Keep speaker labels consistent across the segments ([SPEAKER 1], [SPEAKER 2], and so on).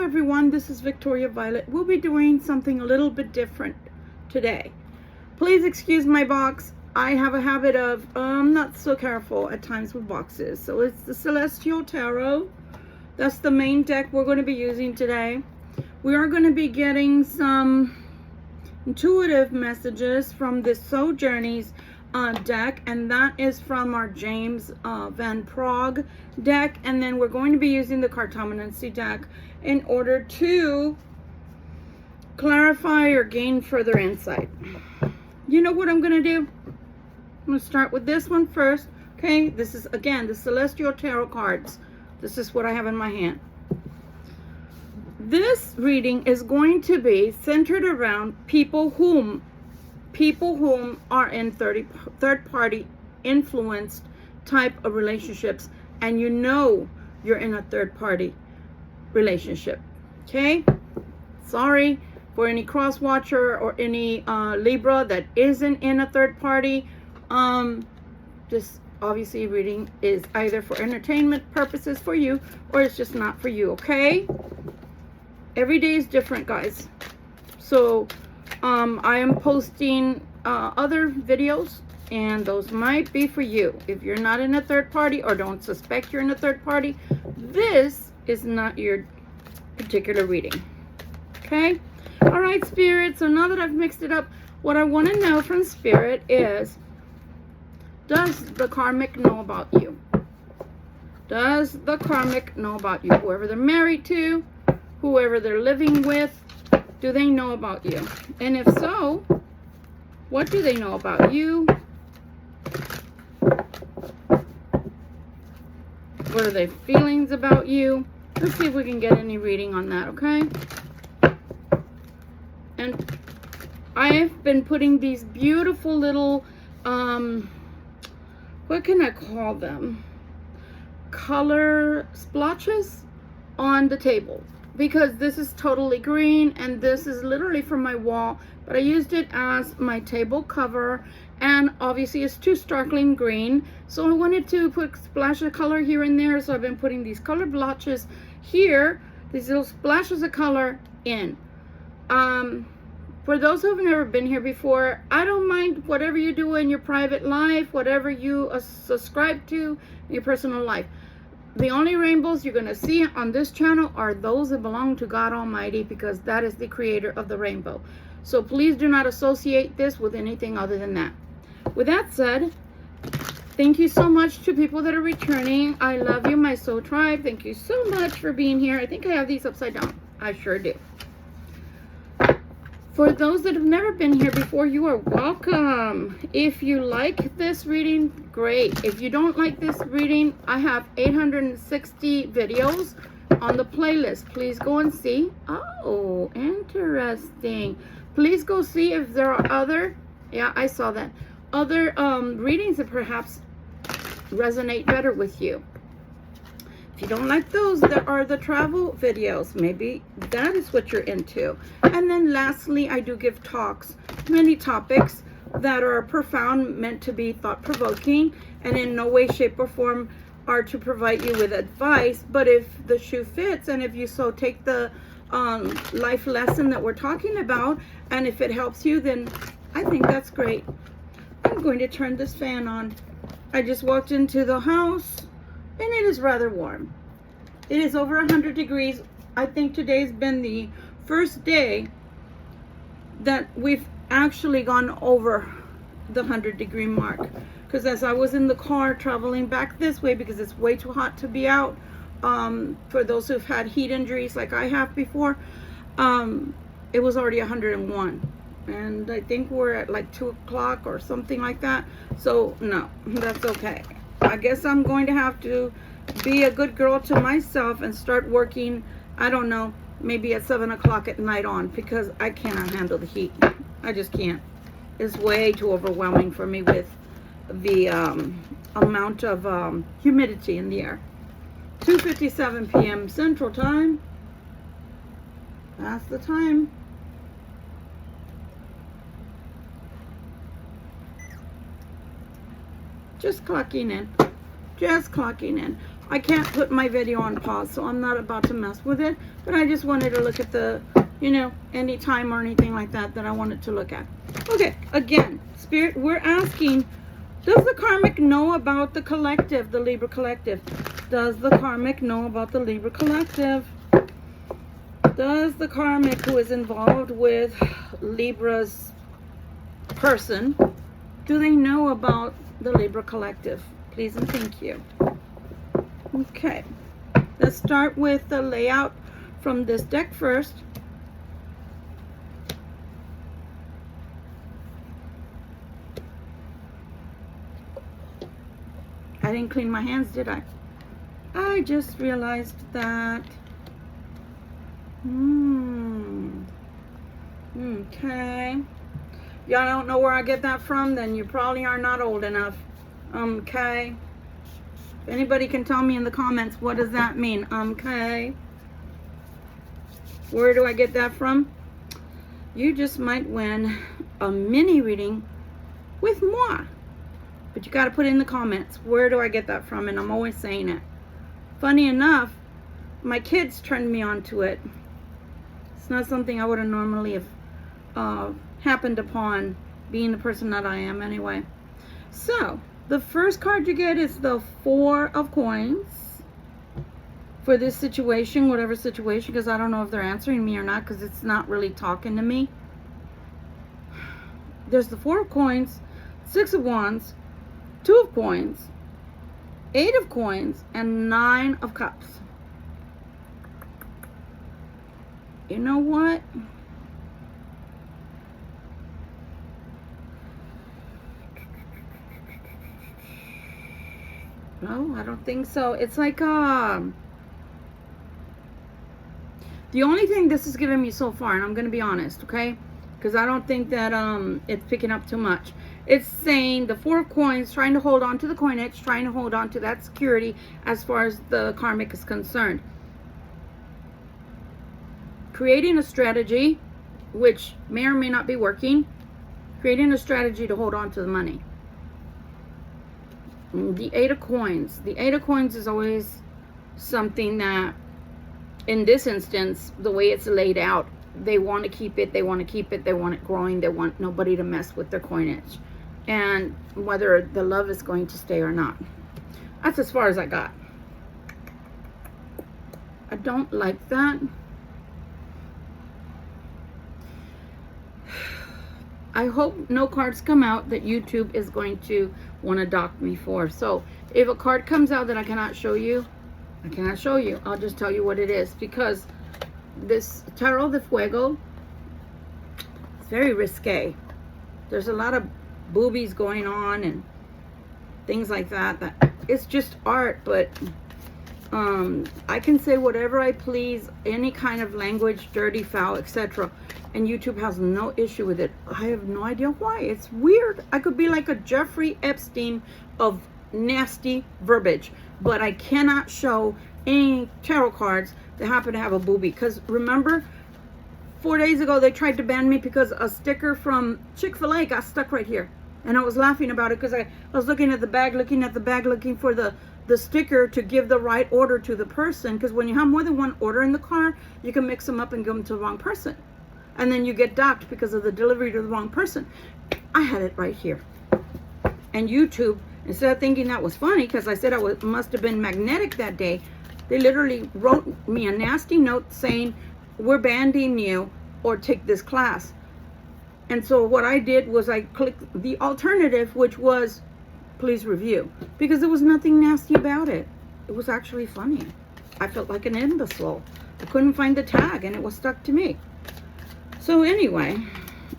[SPEAKER 1] everyone, this is Victoria Violet. We'll be doing something a little bit different today. Please excuse my box. I have a habit of not so careful at times with boxes. So it's the Celestial Tarot. That's the main deck we're going to be using today. We are going to be getting some intuitive messages from this Soul Journeys deck, and that is from our James Van Prague deck. And then we're going to be using the Cartomancy deck in order to clarify or gain further insight. You know what I'm going to do? I'm going to start with this one first. Okay, this is again the Celestial Tarot cards. This is what I have in my hand. This reading is going to be centered around people whom are in third-party influenced type of relationships, and you know you're in a third-party relationship. Okay? Sorry for any cross-watcher or any Libra that isn't in a third party. Just obviously reading is either for entertainment purposes for you, or it's just not for you, okay? Every day is different, guys. So I am posting other videos, and those might be for you. If you're not in a third party or don't suspect you're in a third party, this is not your particular reading. Okay? All right, Spirit. So now that I've mixed it up, what I want to know from Spirit is, does the Karmic know about you? Does the Karmic know about you? Whoever they're married to, whoever they're living with, do they know about you? And if so, what do they know about you? What are their feelings about you? Let's see if we can get any reading on that, okay? And I've been putting these beautiful little, what can I call them? Color splotches on the table. Because this is totally green, and this is literally from my wall, but I used it as my table cover, and obviously it's too starkling green, so I wanted to put a splash of color here and there. So I've been putting these color blotches here, these little splashes of color in. For those who've never been here before, I don't mind whatever you do in your private life, whatever you subscribe to in your personal life. The only rainbows you're going to see on this channel are those that belong to God Almighty, because that is the creator of the rainbow. So please do not associate this with anything other than that. With that said, thank you so much to people that are returning. I love you, my soul tribe. Thank you so much for being here. I think I have these upside down. I sure do. For those that have never been here before, you are welcome. If you like this reading, great. If you don't like this reading, I have 860 videos on the playlist. Please go and see. Oh, interesting. Please go see if there are other, yeah, I saw that, other readings that perhaps resonate better with you. If you don't like those, there are the travel videos. Maybe that is what you're into. And then lastly, I do give talks, many topics that are profound, meant to be thought-provoking, and in no way, shape, or form are to provide you with advice. But if the shoe fits, and if you so take the life lesson that we're talking about, and if it helps you, then I think that's great. I'm going to turn this fan on. I just walked into the house, and it is rather warm. It is over 100 degrees. I think today's been the first day that we've actually gone over the 100-degree mark. Because as I was in the car traveling back this way, because it's way too hot to be out, for those who've had heat injuries like I have before, it was already 101. And I think we're at like 2 o'clock or something like that. So no, that's okay. I guess I'm going to have to be a good girl to myself and start working, I don't know, maybe at 7 o'clock at night on, because I cannot handle the heat. I just can't. It's way too overwhelming for me with the amount of humidity in the air. 2:57 p.m. Central Time. That's the time. Just clocking in. Just clocking in. I can't put my video on pause, so I'm not about to mess with it. But I just wanted to look at the, you know, any time or anything like that that I wanted to look at. Okay, again, Spirit, we're asking, does the Karmic know about the collective, the Libra collective? Does the Karmic know about the Libra collective? Does the Karmic who is involved with Libra's person, do they know about the Libra collective? Please and thank you. Okay, let's start with the layout from this deck first. I didn't clean my hands, did I? I just realized that. Okay. Y'all don't know where I get that from? Then you probably are not old enough. Okay. If anybody can tell me in the comments, what does that mean? Okay. Where do I get that from? You just might win a mini reading with moi. But you got to put in the comments, where do I get that from? And I'm always saying it. Funny enough, my kids turned me on to it. It's not something I would have normally have happened upon, being the person that I am anyway. So, the first card you get is the 4 of Coins. For this situation, whatever situation, because I don't know if they're answering me or not, because it's not really talking to me. There's the 4 of Coins, 6 of Wands, 2 of Coins, 8 of Coins, and 9 of Cups. You know what? No, I don't think so. It's like, the only thing this is giving me so far, and I'm going to be honest, okay? Because I don't think that it's picking up too much. It's saying the 4 of Coins, trying to hold on to the coinage, trying to hold on to that security as far as the Karmic is concerned. Creating a strategy, which may or may not be working. Creating a strategy to hold on to the money. The 8 of Coins. The 8 of Coins is always something that, in this instance, the way it's laid out, they want to keep it, they want to keep it, they want it growing, they want nobody to mess with their coinage. And whether the love is going to stay or not. That's as far as I got. I don't like that. I hope no cards come out that YouTube is going to want to dock me for. So if a card comes out that I cannot show you, I cannot show you. I'll just tell you what it is. Because this Tarot de Fuego, it's very risque. There's a lot of boobies going on and things like that. It's just art, but I can say whatever I please, any kind of language, dirty, foul, etc. And YouTube has no issue with it. I have no idea why. It's weird. I could be like a Jeffrey Epstein of nasty verbiage, but I cannot show any tarot cards that happen to have a boobie. Because remember, 4 days ago they tried to ban me because a sticker from Chick-fil-A got stuck right here. And I was laughing about it because I was looking at the bag, looking for the sticker to give the right order to the person. Because when you have more than one order in the car, you can mix them up and give them to the wrong person. And then you get docked because of the delivery to the wrong person. I had it right here. And YouTube, instead of thinking that was funny, because I said I must have been magnetic that day, they literally wrote me a nasty note saying, we're banning you or take this class. And so what I did was I clicked the alternative, which was please review. Because there was nothing nasty about it. It was actually funny. I felt like an imbecile. I couldn't find the tag and it was stuck to me. So anyway,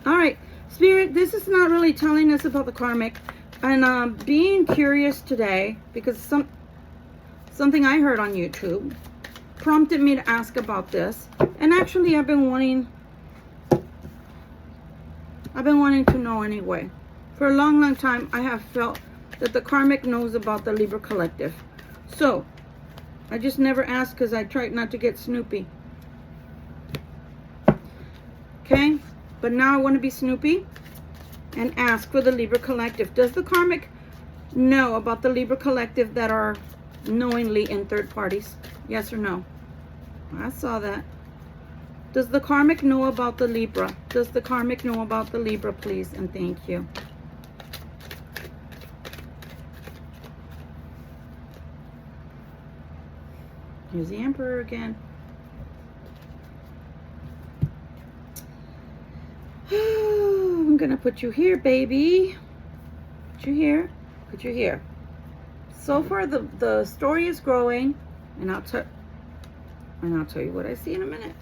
[SPEAKER 1] all right, Spirit, this is not really telling us about the Karmic. And being curious today, because something I heard on YouTube prompted me to ask about this. And actually, I've been wanting to know anyway. For a long, long time, I have felt that the Karmic knows about the Libra collective. So, I just never asked because I tried not to get snoopy. Okay, but now I want to be snoopy and ask for the Libra collective. Does the Karmic know about the Libra collective that are knowingly in third parties? Yes or no? I saw that. Does the karmic know about the Libra? Does the karmic know about the Libra, please? And thank you. Here's the Emperor again. I'm gonna put you here, baby. Put you here. Put you here. So far, the story is growing, and I'll tell you what I see in a minute.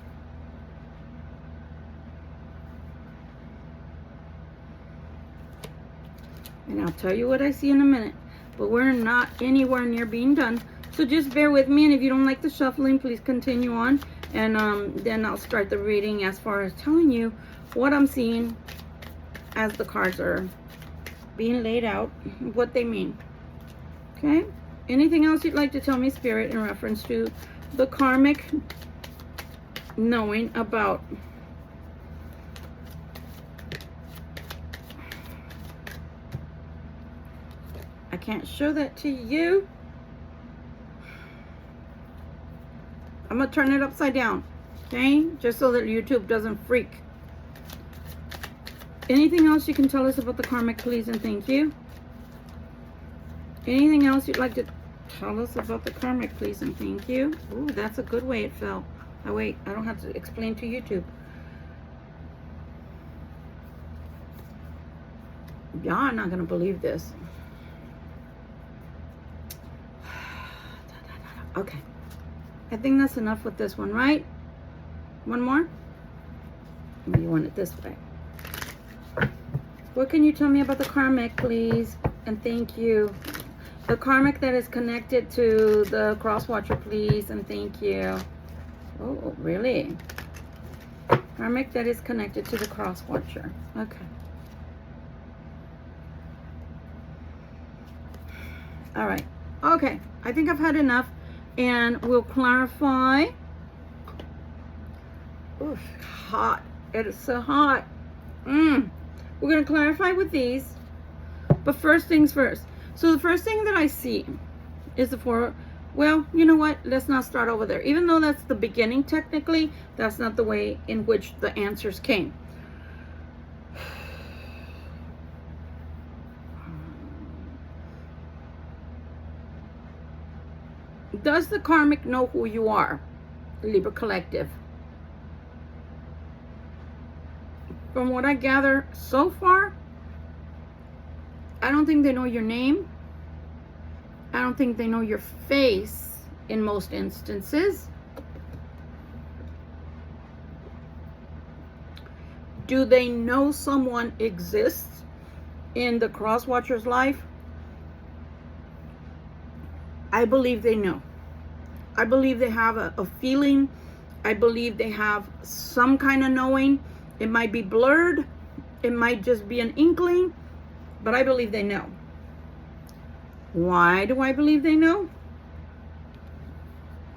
[SPEAKER 1] And I'll tell you what I see in a minute. But we're not anywhere near being done. So just bear with me. And if you don't like the shuffling, please continue on. And then I'll start the reading as far as telling you what I'm seeing as the cards are being laid out, what they mean. Okay? Anything else you'd like to tell me, Spirit, in reference to the karmic knowing about I can't show that to you. I'm going to turn it upside down, okay? Just so that YouTube doesn't freak. Anything else you can tell us about the karmic, please, and thank you. Anything else you'd like to tell us about the karmic, please, and thank you. Ooh, that's a good way it fell. Oh, wait, I don't have to explain to YouTube. Y'all are not going to believe this. Okay. I think that's enough with this one, right? One more? Maybe you want it this way. What can you tell me about the karmic, please? And thank you. The karmic that is connected to the cross watcher, please, and thank you. Oh, really? Karmic that is connected to the cross watcher. Okay. All right. Okay. I think I've had enough. And we'll clarify. Oof, hot. It is so hot. We're going to clarify with these. But first things first. So the first thing that I see is the four. Well, you know what? Let's not start over there. Even though that's the beginning, technically, that's not the way in which the answers came. Does the karmic know who you are, Libra Collective? From what I gather so far, I don't think they know your name. I don't think they know your face in most instances. Do they know someone exists in the cross watcher's life? I believe they know. I believe they have a feeling. I believe they have some kind of knowing. It might be blurred. It might just be an inkling. But I believe they know. Why do I believe they know?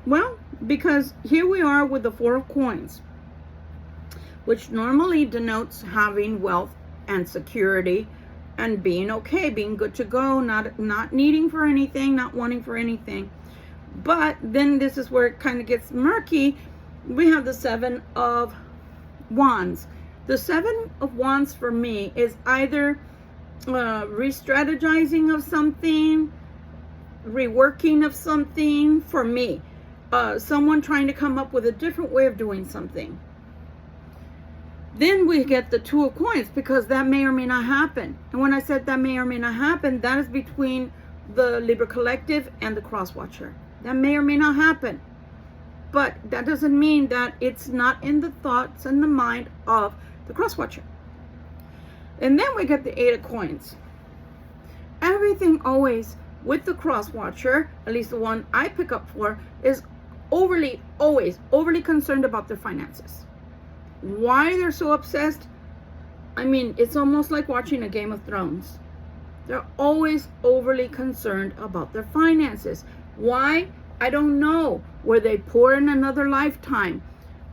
[SPEAKER 1] Well, because here we are with the Four of Coins, which normally denotes having wealth and security and being okay, being good to go, not needing for anything, not wanting for anything. But then this is where it kind of gets murky. We have the Seven of Wands. The Seven of Wands for me is either re-strategizing of something, reworking of something for me. Someone trying to come up with a different way of doing something. Then we get the Two of Coins, because that may or may not happen. And when I said that may or may not happen, that is between the Libra Collective and the Cross Watcher. That may or may not happen. But that doesn't mean that it's not in the thoughts and the mind of the Cross Watcher. And then we get the Eight of Coins. Everything always with the Cross Watcher, at least the one I pick up for, is always overly concerned about their finances. Why they're so obsessed? I mean, it's almost like watching a Game of Thrones. They're always overly concerned about their finances. Why? I don't know. Were they poor in another lifetime?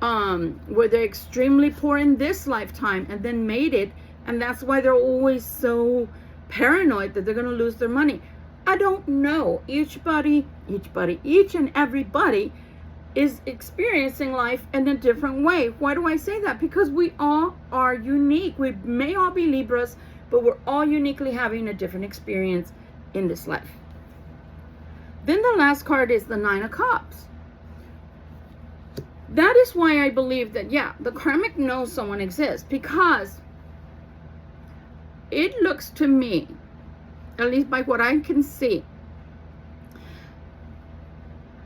[SPEAKER 1] Were they extremely poor in this lifetime and then made it? And that's why they're always so paranoid that they're going to lose their money. I don't know. Each and everybody is experiencing life in a different way. Why do I say that? Because we all are unique. We may all be Libras, but we're all uniquely having a different experience in this life. Then the last card is the Nine of Cups. That is why I believe that, yeah, the karmic knows someone exists, because it looks to me, at least by what I can see,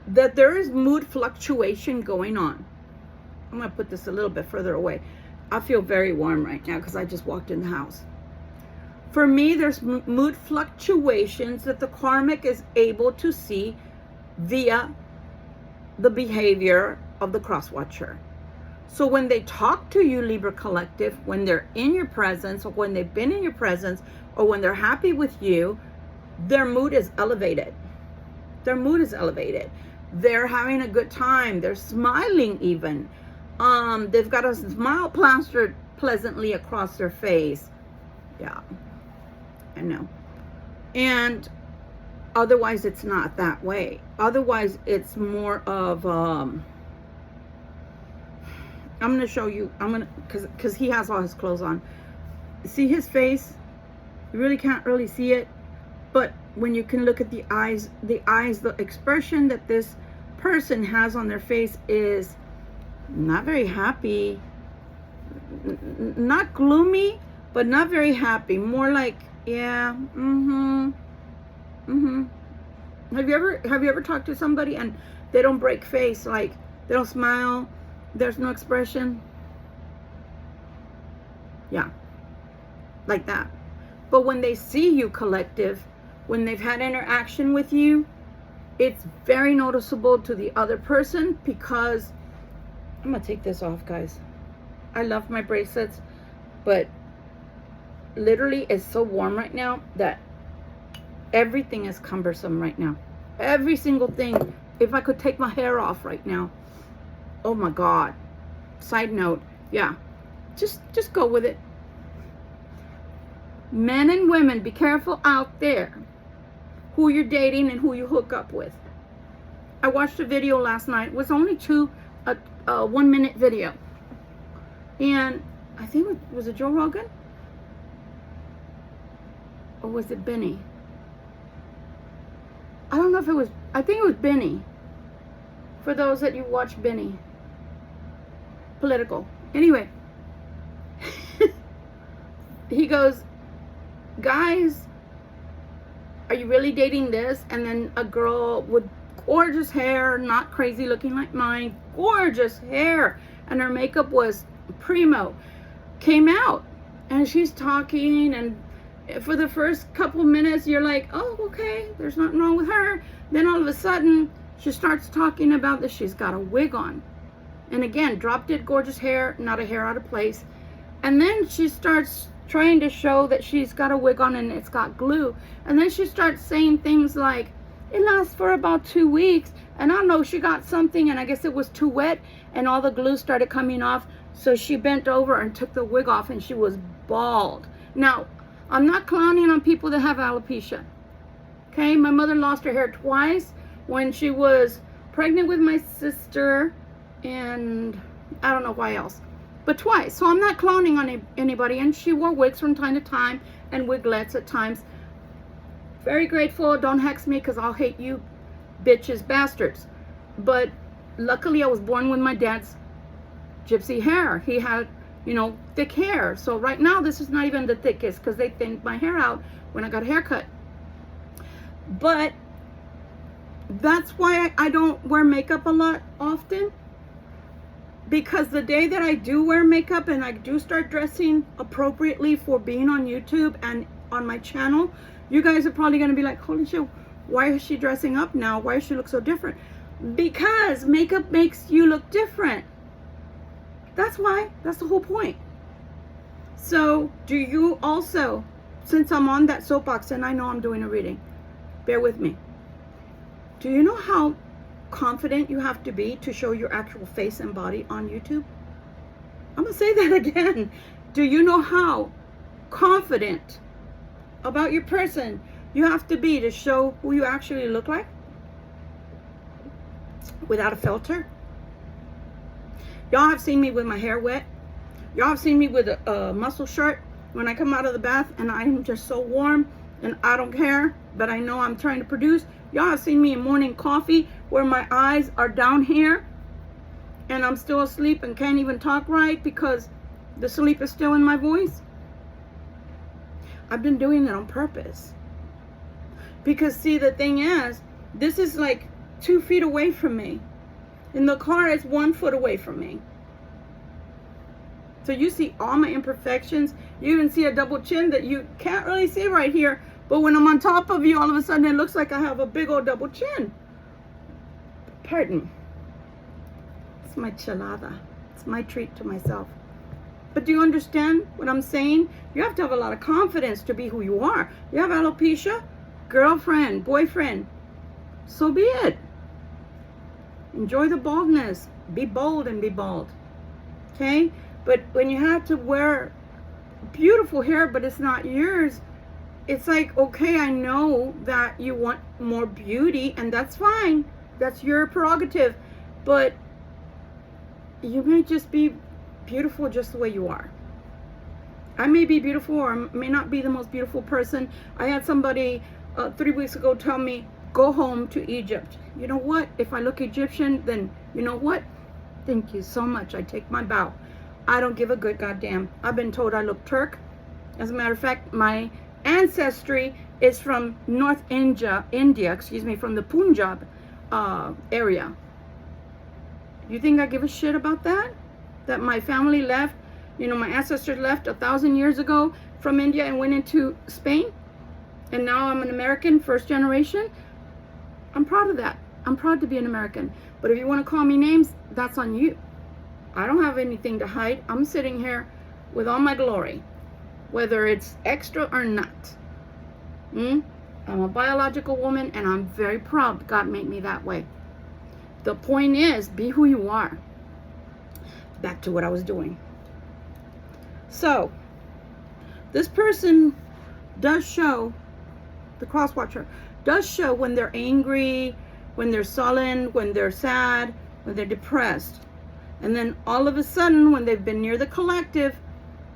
[SPEAKER 1] that there is mood fluctuation going on. I'm going to put this a little bit further away. I feel very warm right now because I just walked in the house. For me, there's mood fluctuations that the karmic is able to see via the behavior of the cross-watcher. So when they talk to you, Libra Collective, when they're in your presence, or when they've been in your presence, or when they're happy with you, their mood is elevated. Their mood is elevated. They're having a good time. They're smiling even. They've got a smile plastered pleasantly across their face. Yeah, I know. And otherwise, it's not that way. Otherwise, it's more of, I'm going to show you, because he has all his clothes on. See his face? You really can't really see it. But when you can look at the eyes, the expression that this person has on their face is not very happy. Not gloomy, but not very happy. More like, yeah, Have you ever talked to somebody and they don't break face, like they don't smile, there's no expression? Yeah, like that. But when they see you, collective, when they've had interaction with you, it's very noticeable to the other person, because I'm gonna take this off, guys. I love my bracelets, but literally it's so warm right now that everything is cumbersome right now. Every single thing. If I could take my hair off right now, oh my God. Side note, yeah, just go with it. Men and women, be careful out there who you're dating and who you hook up with. I watched a video last night. It was only a 1 minute video. And I think was it Joe Rogan? Or was it Benny? I don't know if it was, I think it was Benny. For those that you watch Benny. Political. Anyway. He goes, guys, are you really dating this? And then a girl with gorgeous hair, not crazy looking like mine, gorgeous hair, and her makeup was primo, came out, and she's talking, and for the first couple minutes you're like, oh, okay, there's nothing wrong with her. Then all of a sudden she starts talking about that she's got a wig on, and again, drop dead gorgeous hair, not a hair out of place. And then she starts trying to show that she's got a wig on and it's got glue, and then she starts saying things like, it lasts for about 2 weeks, and I don't know, she got something, and I guess it was too wet, and all the glue started coming off, so she bent over and took the wig off, and she was bald. Now, I'm not clowning on people that have alopecia. Okay, my mother lost her hair twice when she was pregnant with my sister, and I don't know why else, but twice. So I'm not clowning on anybody, and she wore wigs from time to time and wiglets at times. Very grateful. Don't hex me, because I'll hate you bitches, bastards. But luckily I was born with my dad's gypsy hair. He had, you know, thick hair. So right now this is not even the thickest, because they thinned my hair out when I got a haircut. But that's why I don't wear makeup a lot often, because the day that I do wear makeup and I do start dressing appropriately for being on YouTube and on my channel, you guys are probably going to be like, holy shit, why is she dressing up now? Why does she look so different? Because makeup makes you look different. That's why. That's the whole point. So do you also, since I'm on that soapbox and I know I'm doing a reading, bear with me. Do you know how confident you have to be to show your actual face and body on YouTube? I'm going to say that again. Do you know how confident about your person you have to be to show who you actually look like without a filter. Y'all have seen me with my hair wet. Y'all have seen me with a muscle shirt when I come out of the bath and I'm just so warm and I don't care, but I know I'm trying to produce. Y'all have seen me in morning coffee where my eyes are down here and I'm still asleep and can't even talk right because the sleep is still in my voice. I've been doing it on purpose. Because see, the thing is, this is like 2 feet away from me. And the car is 1 foot away from me. So you see all my imperfections. You even see a double chin that you can't really see right here. But when I'm on top of you, all of a sudden it looks like I have a big old double chin. Pardon. It's my chelada. It's my treat to myself. But do you understand what I'm saying? You have to have a lot of confidence to be who you are. You have alopecia, girlfriend, boyfriend. So be it. Enjoy the baldness. Be bold and be bald. Okay? But when you have to wear beautiful hair, but it's not yours, it's like, okay, I know that you want more beauty, and that's fine. That's your prerogative. But you may just be beautiful just the way you are. I may be beautiful or may not be the most beautiful person. I had somebody 3 weeks ago tell me, go home to Egypt. You know what? If I look Egyptian, then you know what? Thank you so much. I take my bow. I don't give a good goddamn. I've been told I look Turk. As a matter of fact, my ancestry is from North India, from the Punjab area. You think I give a shit about that? That my family left, my ancestors left 1,000 years ago from India and went into Spain? And now I'm an American, first generation? I'm proud of that. I'm proud to be an American. But if you want to call me names, that's on you. I don't have anything to hide. I'm sitting here with all my glory, whether it's extra or not. I'm a biological woman, and I'm very proud God made me that way. The point is, be who you are. Back to what I was doing. So, this person does show, the cross watcher, does show when they're angry, when they're sullen, when they're sad, when they're depressed. And then all of a sudden, when they've been near the collective,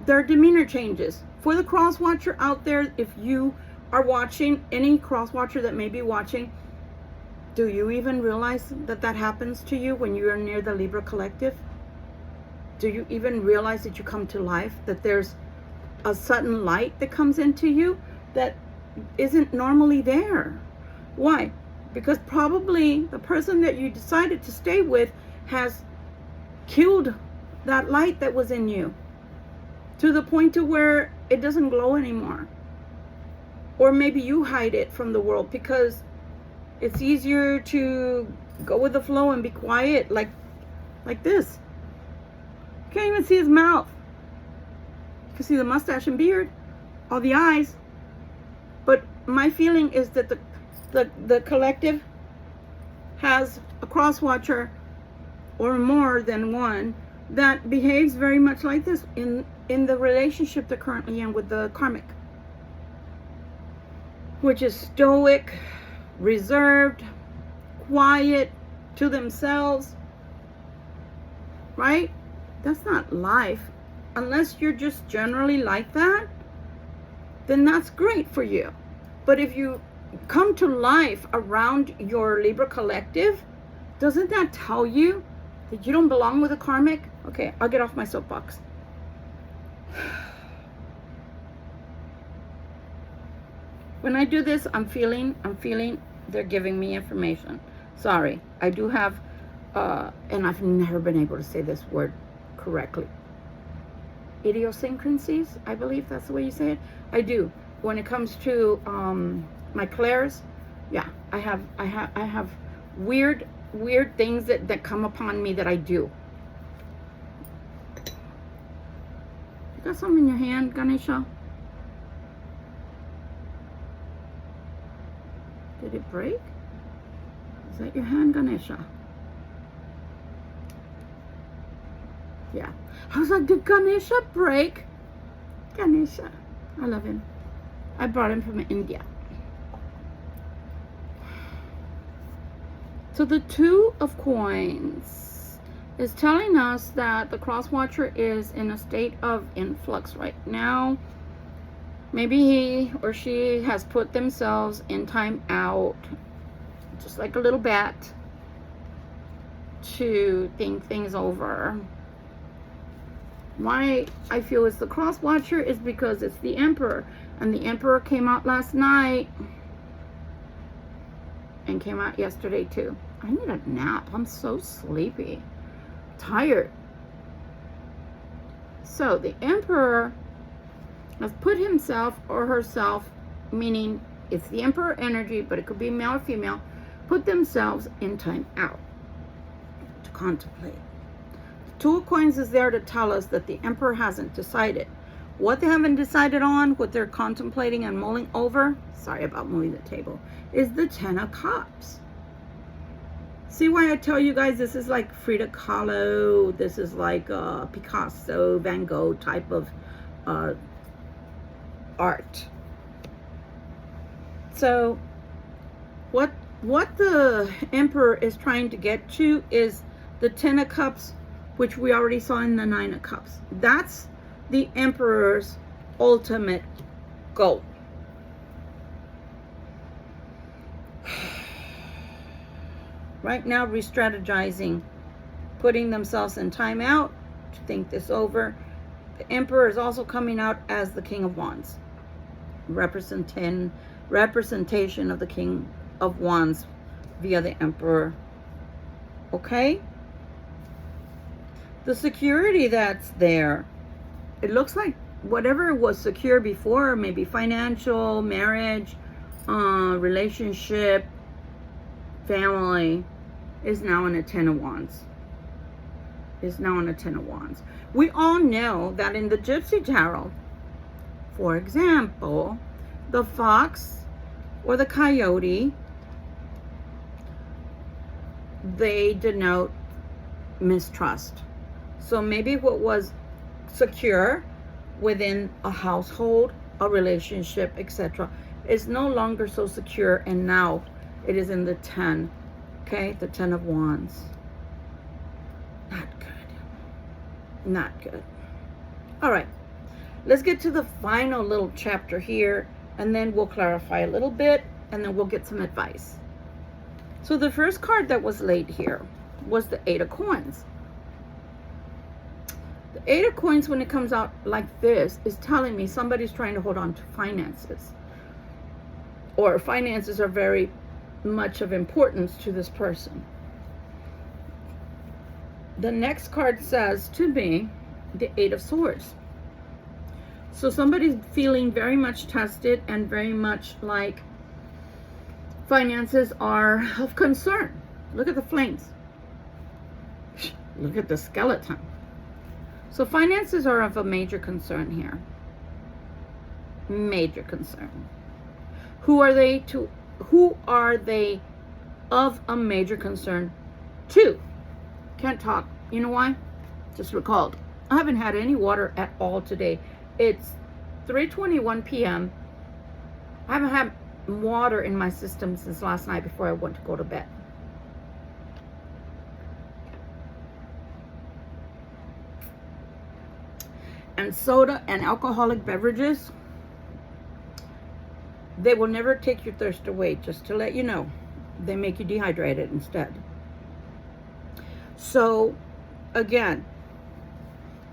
[SPEAKER 1] their demeanor changes. For the cross watcher out there, if you are watching, any cross watcher that may be watching, do you even realize that that happens to you when you are near the Libra collective? Do you even realize that you come to life, that there's a sudden light that comes into you that isn't normally there? Why? Because probably the person that you decided to stay with has killed that light that was in you to the point to where it doesn't glow anymore. Or maybe you hide it from the world because it's easier to go with the flow and be quiet like this. You can't even see his mouth. You can see the mustache and beard, all the eyes. But my feeling is that the collective has a cross watcher or more than one that behaves very much like this in the relationship they're currently in with the karmic, which is stoic, reserved, quiet, to themselves, right? That's not life. Unless you're just generally like that, then that's great for you. But if you come to life around your Libra collective, doesn't that tell you that you don't belong with a karmic? Okay, I'll get off my soapbox. When I do this, I'm feeling they're giving me information. Sorry, I do have, and I've never been able to say this word correctly. Idiosyncrasies, I believe that's the way you say it. I do. When it comes to my clairs, yeah, I have weird things that come upon me that I do. You got something in your hand, Ganesha? Did it break? Is that your hand, Ganesha? Yeah. I was like, did Ganesha break? Ganesha. I love him. I brought him from India. So the Two of Coins is telling us that the cross watcher is in a state of influx right now. Maybe he or she has put themselves in time out, just like a little bat, to think things over. Why I feel it's the cross watcher is because it's the Emperor, and the Emperor came out last night and came out yesterday too. I need a nap. I'm so sleepy, tired. So the Emperor has put himself or herself, meaning it's the Emperor energy, but it could be male or female, put themselves in time out to contemplate. The Two of Coins is there to tell us that the Emperor hasn't decided. What they haven't decided on, what they're contemplating and mulling over, sorry about moving the table, is the Ten of Cups. See why I tell you guys this is like Frida Kahlo, this is like Picasso, Van Gogh type of art. So what the Emperor is trying to get to is the Ten of Cups, which we already saw in the Nine of Cups. That's the Emperor's ultimate goal. Right now, re-strategizing, putting themselves in time out to think this over. The Emperor is also coming out as the King of Wands, representation of the King of Wands via the Emperor. Okay? The security that's there, it looks like whatever was secure before, maybe financial, marriage, relationship, family, is now in a Ten of Wands. Is now in a Ten of Wands. We all know that in the Gypsy Tarot, for example, the fox or the coyote, they denote mistrust. So maybe what was secure within a household, a relationship, etc., is no longer so secure, and now it is in the 10. Okay, the Ten of Wands. Not good. Not good. All right, let's get to the final little chapter here, and then we'll clarify a little bit, and then we'll get some advice. So the first card that was laid here was the Eight of Coins. The Eight of Coins, when it comes out like this, is telling me somebody's trying to hold on to finances, or finances are very much of importance to this person. The next card says to me the Eight of Swords. So somebody's feeling very much tested and very much like finances are of concern. Look at the flames. Look at the skeleton. So finances are of a major concern here. Major concern. Who are they of a major concern to? Can't talk. You know why? Just recalled. I haven't had any water at all today. It's 3:21 p.m. I haven't had water in my system since last night before I went to go to bed. And soda and alcoholic beverages, they will never take your thirst away, just to let you know. They make you dehydrated instead. So, again,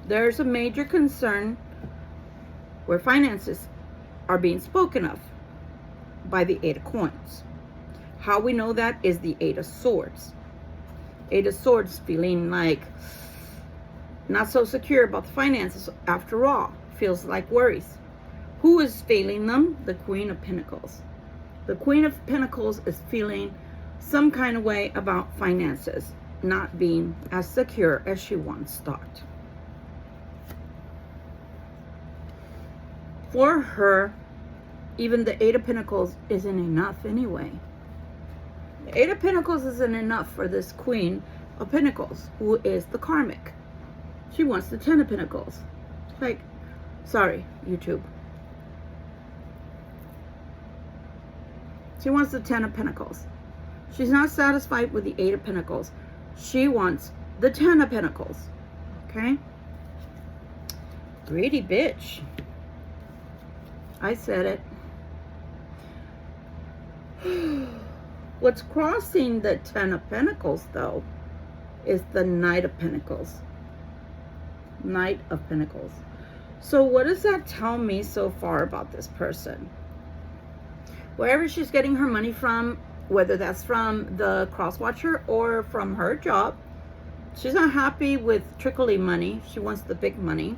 [SPEAKER 1] there's a major concern where finances are being spoken of by the Eight of Coins. How we know that is the Eight of Swords. Eight of Swords feeling like not so secure about the finances after all. Feels like worries. Who is failing them? The Queen of Pentacles. The Queen of Pentacles is feeling some kind of way about finances not being as secure as she once thought. For her, even the Eight of Pentacles isn't enough anyway. The Eight of Pentacles isn't enough for this Queen of Pentacles, who is the Karmic. She wants the Ten of Pentacles. Like, sorry, YouTube. She wants the Ten of Pentacles. She's not satisfied with the 8 of Pentacles. She wants the 10 of Pentacles. Okay? Greedy bitch. I said it. What's crossing the 10 of Pentacles, though, is the Knight of Pentacles. Knight of Pentacles. So what does that tell me so far about this person? Wherever she's getting her money from, whether that's from the cross watcher or from her job, she's not happy with trickly money. She wants the big money.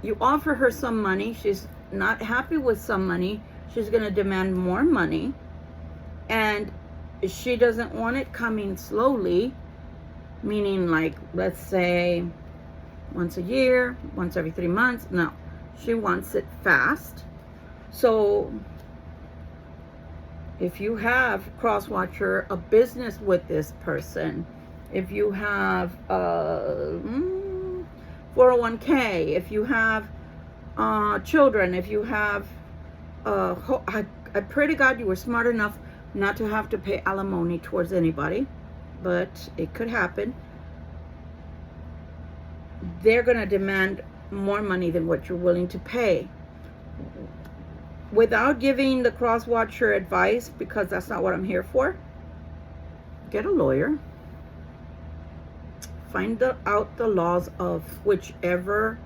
[SPEAKER 1] You offer her some money. She's not happy with some money. She's going to demand more money. And she doesn't want it coming slowly. Meaning, like, let's say once a year, once every 3 months. No, she wants it fast. So if you have cross watcher, a business with this person, if you have 401k, if you have children, if you have I pray to God you were smart enough not to have to pay alimony towards anybody, but it could happen. They're going to demand more money than what you're willing to pay. Without giving the cross watcher advice, because that's not what I'm here for, get a lawyer. Find out the laws of whichever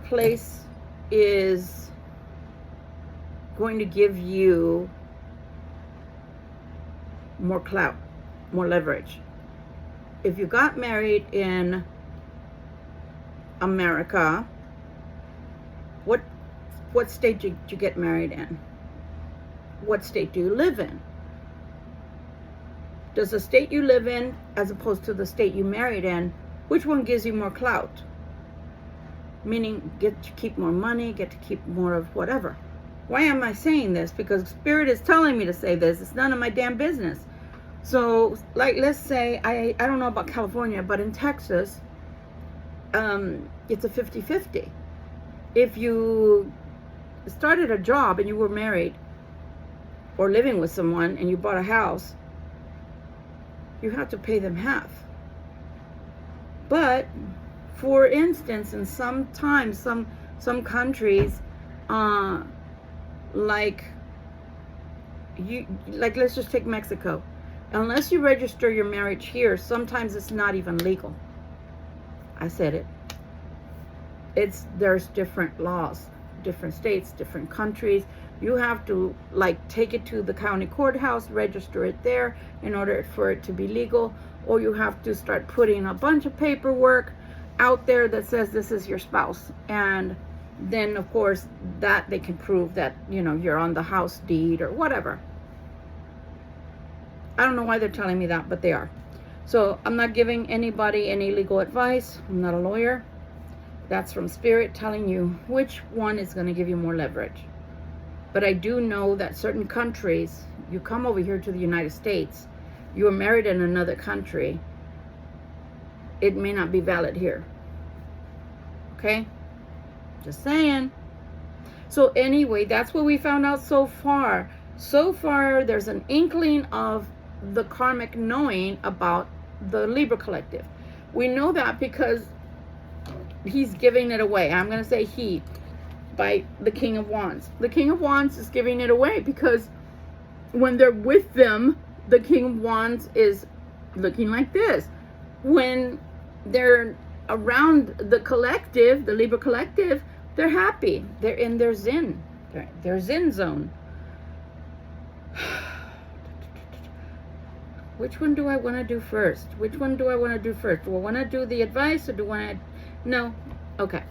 [SPEAKER 1] place is going to give you more clout, more leverage. If you got married in America, what state did you get married in? What state do you live in? Does the state you live in, as opposed to the state you married in, which one gives you more clout? Meaning, get to keep more money, get to keep more of whatever. Why am I saying this? Because Spirit is telling me to say this. It's none of my damn business. So, like, let's say, I don't know about California, but in Texas, it's a 50-50. If you started a job and you were married or living with someone and you bought a house, you have to pay them half. But for instance, in some countries, like let's just take Mexico. Unless you register your marriage here, sometimes it's not even legal. I said it. There's different laws, different states, different countries. You have to, like, take it to the county courthouse, register it there in order for it to be legal, or you have to start putting a bunch of paperwork out there that says this is your spouse. And then, of course, that they can prove that, you know, you're on the house deed or whatever. I don't know why they're telling me that, but they are. So I'm not giving anybody any legal advice. I'm not a lawyer. That's from Spirit telling you which one is going to give you more leverage. But I do know that certain countries, you come over here to the United States, you are married in another country, it may not be valid here. Okay? Just saying. So anyway, that's what we found out so far. So far, there's an inkling of the karmic knowing about the Libra collective. We know that because he's giving it away. I'm going to say he, by the King of Wands. The King of Wands is giving it away because when they're with them, the King of Wands is looking like this. When they're around the collective, the Libra collective, they're happy. They're in their zen. Their zen zone. Which one do I want to do first? Which one do I want to do first? Do I want to do the advice or do I want to... No? Okay.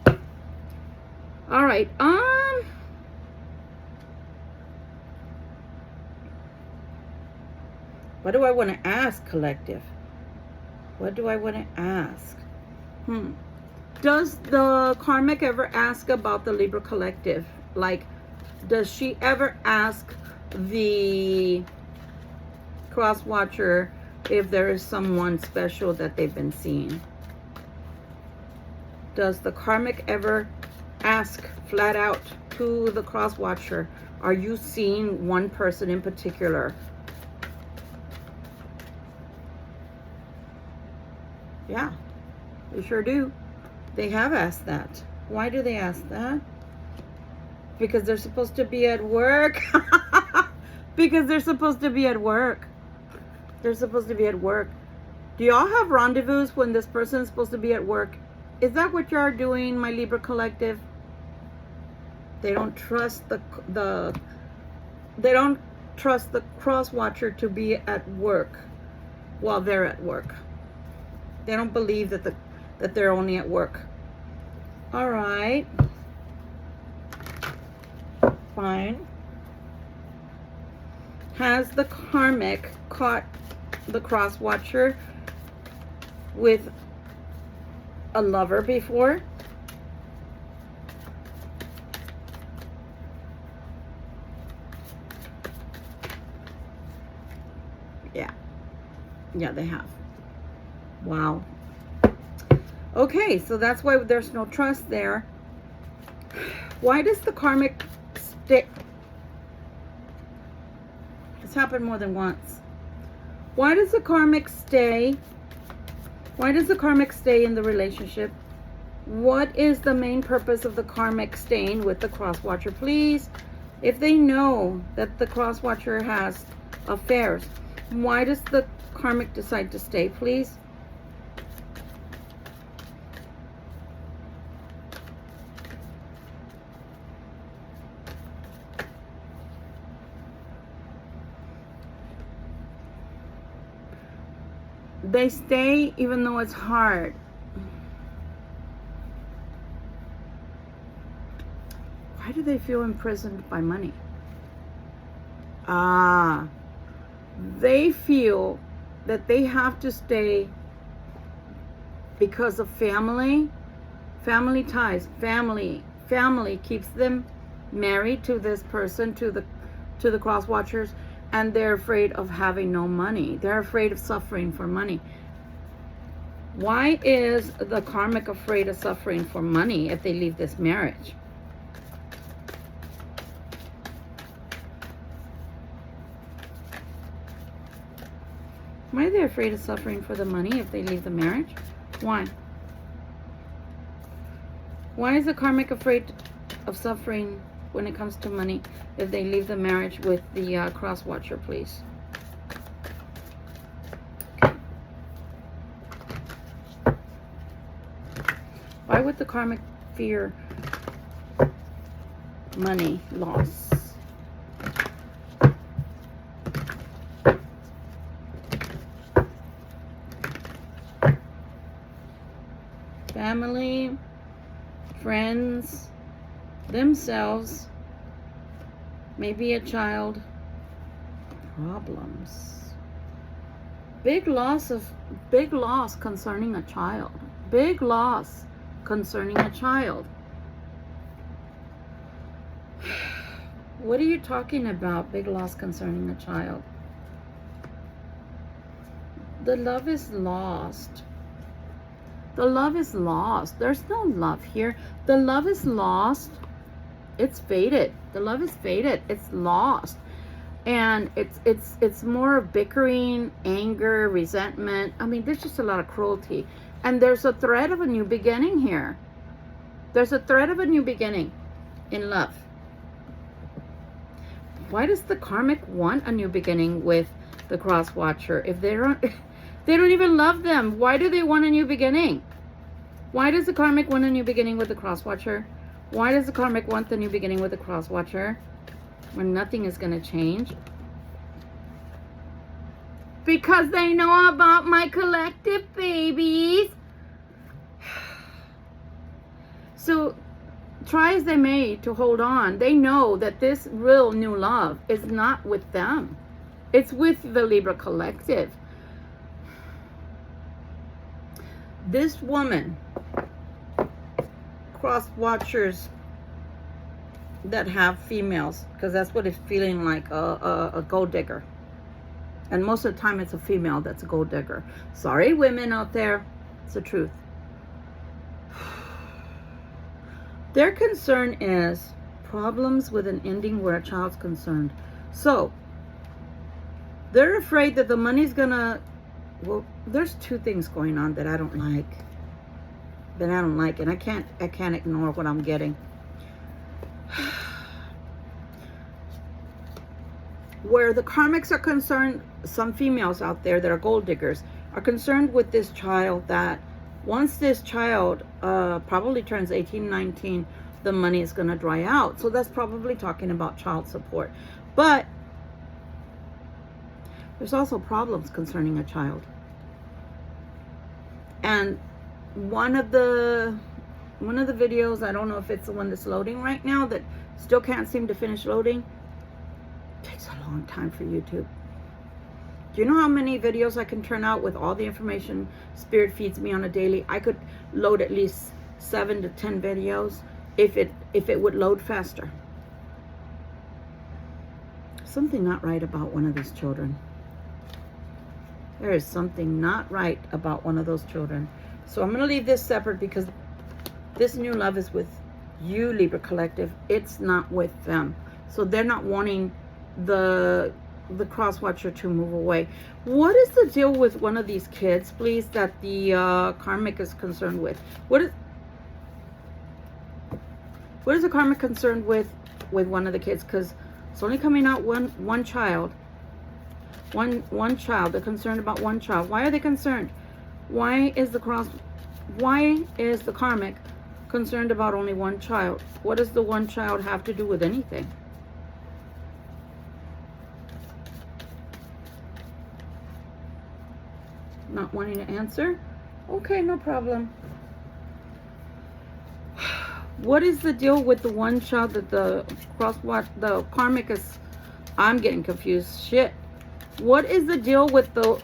[SPEAKER 1] All right. What do I want to ask, collective? What do I want to ask? Does the karmic ever ask about the Libra collective? Like, does she ever ask the cross watcher if there is someone special that they've been seeing? Does the karmic ever ask flat out to the cross watcher, are you seeing one person in particular? They sure do. They have asked that. Why do they ask that? Because they're supposed to be at work. Because they're supposed to be at work. They're supposed to be at work. Do y'all have rendezvous when this person is supposed to be at work? Is that what you are doing, my Libra collective? They don't trust the cross watcher to be at work while they're at work. They don't believe that they're only at work. All right. Fine. Has the karmic caught the cross watcher with a lover before? Yeah, they have. Wow. Okay, so that's why there's no trust there. Why does the karmic stay? It's happened more than once. Why does the karmic stay? Why does the karmic stay in the relationship? What is the main purpose of the karmic staying with the cross watcher? Please, if they know that the cross watcher has affairs, why does the karmic decide to stay, please? They stay even though it's hard. Why do they feel imprisoned by money? They feel that they have to stay because of family ties. Family keeps them married to this person, to the cross watchers, and they're afraid of having no money. They're afraid of suffering for money. Why is the karmic afraid of suffering for money if they leave this marriage? Why are they afraid of suffering for the money if they leave the marriage? Why? Why is the karmic afraid of suffering when it comes to money if they leave the marriage with the cross watcher, please? Okay. Why would the karmic fear money loss? Family, friends, themselves, maybe a child, problems. Big loss concerning a child. Big loss concerning a child. What are you talking about? Big loss concerning a child. The love is lost. The love is lost. There's no love here. The love is lost. It's faded. The love is faded. It's lost. And it's more of bickering, anger, resentment. I mean, there's just a lot of cruelty. And there's a threat of a new beginning here. There's a threat of a new beginning in love. Why does the karmic want a new beginning with the cross watcher if they don't even love them? Why do they want a new beginning? Why does the karmic want a new beginning with the cross watcher? Why does the karmic want the new beginning with the cross watcher when nothing is going to change? Because they know about my collective, babies. So try as they may to hold on, they know that this real new love is not with them. It's with the Libra collective. This woman, cross watchers that have females, because that's what it's feeling like, a gold digger. And most of the time it's a female that's a gold digger. Sorry, women out there. It's the truth. Their concern is problems with an ending where a child's concerned. So, they're afraid that the money's gonna... Well, there's two things going on that I don't like. But I don't like it. I can't ignore what I'm getting. Where the karmics are concerned, some females out there that are gold diggers are concerned with this child, that once this child probably turns 18, 19, the money is going to dry out. So that's probably talking about child support. But there's also problems concerning a child. And one of the videos, I don't know if it's the one that's loading right now, that still can't seem to finish loading. Takes a long time for YouTube. Do you know how many videos I can turn out with all the information Spirit feeds me on a daily? I could load at least 7 to 10 videos if it would load faster. Something not right about one of these children. There is something not right about one of those children. So I'm going to leave this separate because this new love is with you, Libra Collective. It's not with them. So they're not wanting the cross watcher to move away. What is the deal with one of these kids, please, that the karmic is concerned with? What is the karmic concerned with one of the kids? Because it's only coming out one child. One child. They're concerned about one child. Why are they concerned? Why is the karmic concerned about only one child? What does the one child have to do with anything? Not wanting to answer? Okay, no problem. What is the deal with the one child that the karmic is? I'm getting confused. Shit. What is the deal with the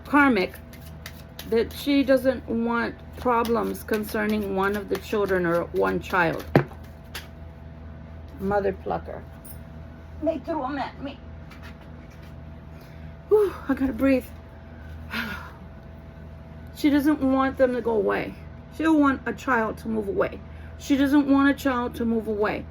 [SPEAKER 1] karmic that she doesn't want problems concerning one of the children or one child? Mother plucker. They threw them at me. Whew, I gotta breathe. She doesn't want them to go away. She don't want a child to move away. She doesn't want a child to move away.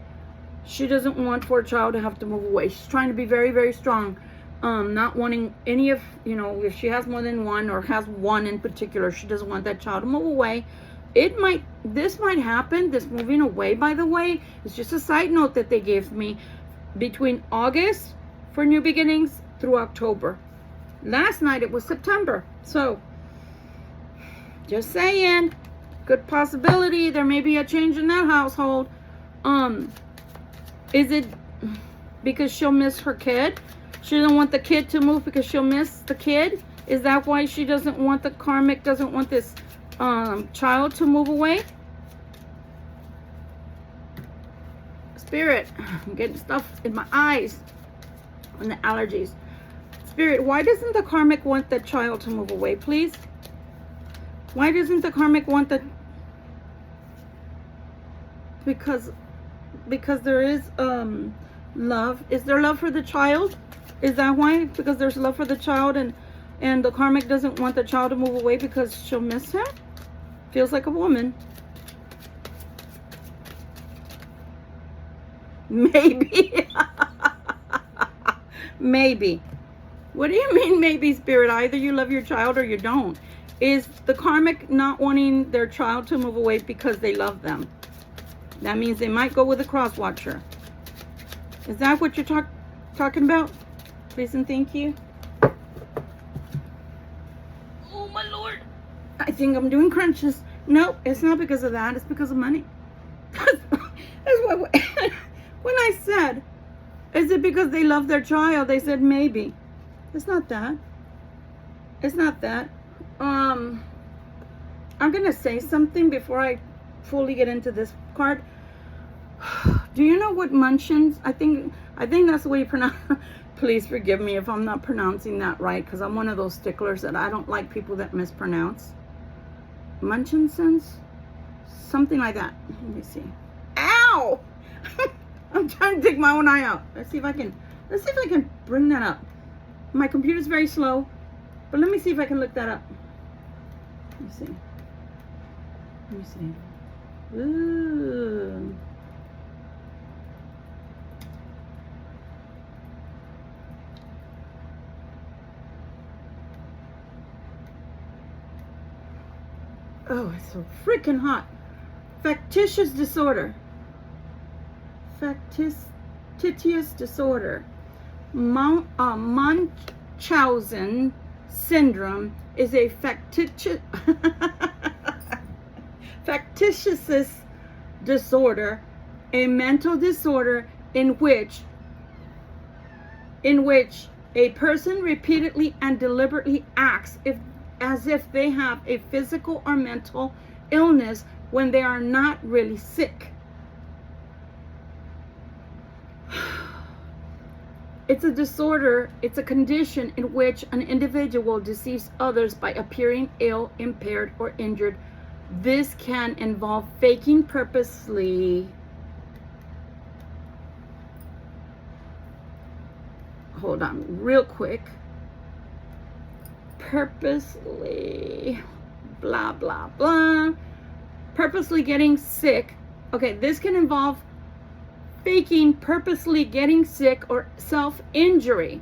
[SPEAKER 1] She doesn't want for a child to have to move away. She's trying to be very, very strong. Not wanting any of, if she has more than one or has one in particular, she doesn't want that child to move away. This might happen. This moving away, by the way, is just a side note that they gave me, between August for new beginnings through October. Last night it was September. So, just saying, good possibility there may be a change in that household. Is it because she'll miss her kid? She doesn't want the kid to move because she'll miss the kid? Is that why she doesn't want, the karmic doesn't want this child to move away? Spirit, I'm getting stuff in my eyes and the allergies. Spirit, why doesn't the karmic want the child to move away, please? Why doesn't the karmic want the... Because there is love. Is there love for the child? Is that why? Because there's love for the child, and the karmic doesn't want the child to move away because she'll miss him? Feels like a woman. Maybe. Maybe. What do you mean maybe, Spirit? Either you love your child or you don't. Is the karmic not wanting their child to move away because they love them? That means they might go with a cross watcher. Is that what you're talking about? Please and thank you. Oh my Lord. I think I'm doing crunches. No, it's not because of that. It's because of money. That's what when I said, is it because they love their child? They said maybe. It's not that. It's not that. I'm gonna say something before I fully get into this card. Do you know what munchins? I think that's the way you pronounce. Please forgive me if I'm not pronouncing that right, because I'm one of those sticklers that I don't like people that mispronounce. Munchinsons? Something like that. Let me see. Ow! I'm trying to dig my own eye out. Let's see if I can bring that up. My computer's very slow, but let me see if I can look that up. Let me see. Let me see. Ooh. Oh, it's so freaking hot. Factitious disorder. Factitious disorder. Munchausen syndrome is a factitious disorder, a mental disorder in which a person repeatedly and deliberately acts as if they have a physical or mental illness when they are not really sick. It's a disorder, it's a condition in which an individual deceives others by appearing ill, impaired, or injured. This can involve faking purposely. Hold on, real quick. Purposely, blah, blah, blah. Purposely getting sick. Okay, this can involve faking purposely getting sick or self-injury.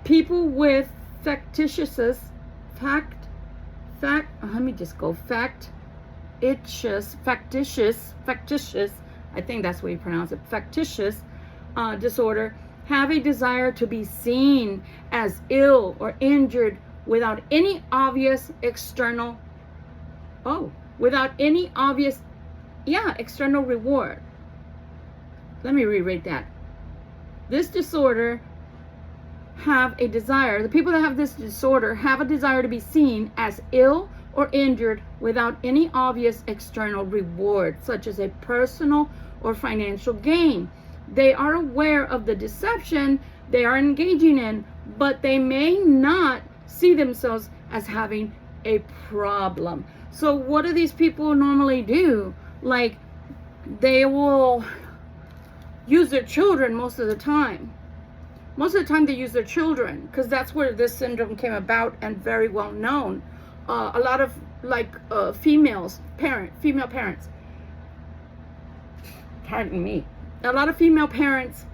[SPEAKER 1] People with factitious, I think that's the way you pronounce it, factitious disorder, have a desire to be seen as ill or injured without any obvious external external reward. Let me reread that. This disorder the people that have this disorder have a desire to be seen as ill or injured without any obvious external reward, such as a personal or financial gain. They are aware of the deception they are engaging in, but they may not see themselves as having a problem. So what do these people normally do? Like, they will use their children most of the time. Most of the time they use their children, because that's where this syndrome came about and very well known. A lot of female parents, pardon me, a lot of female parents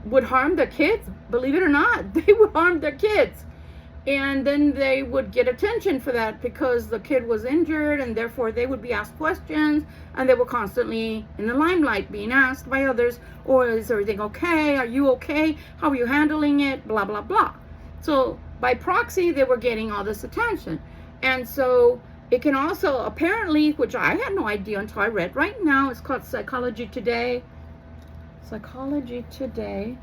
[SPEAKER 1] would harm their kids. Believe it or not, they would harm their kids. And then they would get attention for that because the kid was injured, and therefore they would be asked questions, and they were constantly in the limelight being asked by others, or is everything okay? Are you okay? How are you handling it? Blah, blah, blah. So by proxy, they were getting all this attention. And so it can also apparently, which I had no idea until I read right now, it's called Psychology Today. Psychology Today.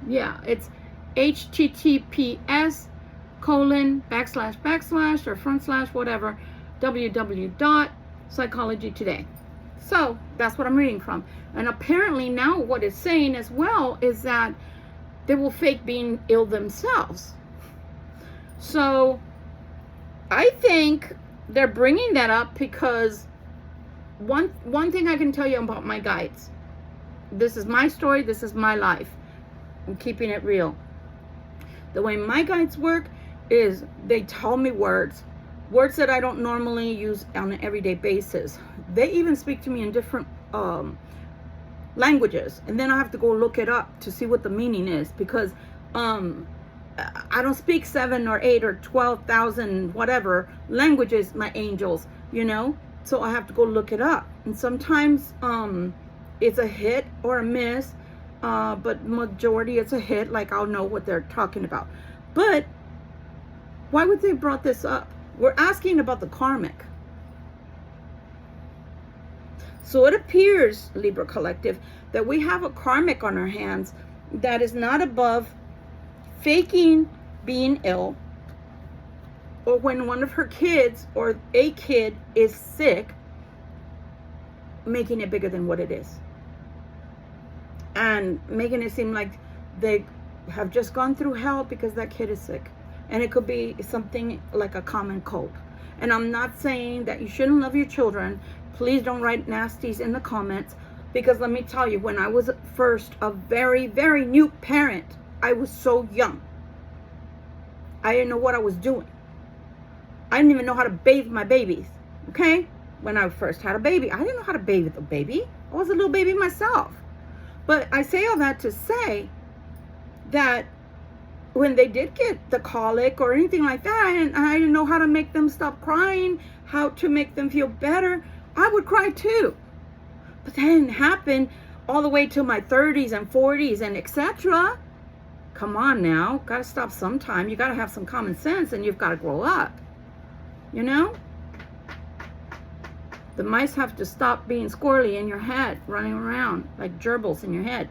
[SPEAKER 1] Yeah, it's https:// or / whatever www.psychology today. So that's what I'm reading from. And apparently now what it's saying as well is that they will fake being ill themselves. So I think they're bringing that up because one thing I can tell you about my guides, this is my story, this is my life, I'm keeping it real. The way my guides work is they tell me words that I don't normally use on an everyday basis. They even speak to me in different languages, and then I have to go look it up to see what the meaning is, because I don't speak 7 or 8 or 12,000 whatever languages, my angels, so I have to go look it up. And sometimes it's a hit or a miss, but majority it's a hit, like I'll know what they're talking about. But why would they brought this up? We're asking about the karmic. So it appears, Libra Collective, that we have a karmic on our hands that is not above faking being ill, or when one of her kids or a kid is sick, making it bigger than what it is. And making it seem like they have just gone through hell because that kid is sick. And it could be something like a common cold. And I'm not saying that you shouldn't love your children. Please don't write nasties in the comments. Because let me tell you, when I was first a very, very new parent, I was so young. I didn't know what I was doing. I didn't even know how to bathe my babies. Okay? When I first had a baby, I didn't know how to bathe a baby. I was a little baby myself. But I say all that to say that when they did get the colic or anything like that, I didn't know how to make them stop crying, how to make them feel better. I would cry too. But that didn't happen all the way to my 30s and 40s and etc. Come on now. Got to stop sometime. You got to have some common sense, and you've got to grow up. You know? The mice have to stop being squirrely in your head, running around like gerbils in your head.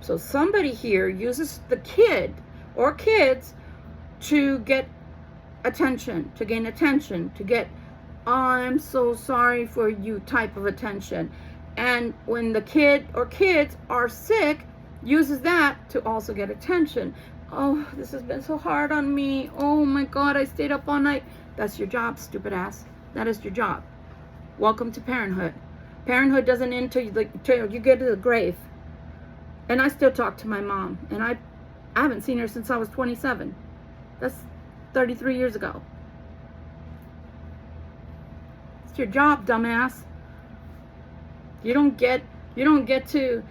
[SPEAKER 1] So somebody here uses the kid or kids to get attention, to gain attention, to get, oh, I'm so sorry for you type of attention. And when the kid or kids are sick, uses that to also get attention. Oh, this has been so hard on me. Oh my God, I stayed up all night. That's your job, stupid ass. That is your job. Welcome to parenthood. Parenthood doesn't end till you get to the grave. And I still talk to my mom. And I haven't seen her since I was 27. That's 33 years ago. It's your job, dumbass. You don't get to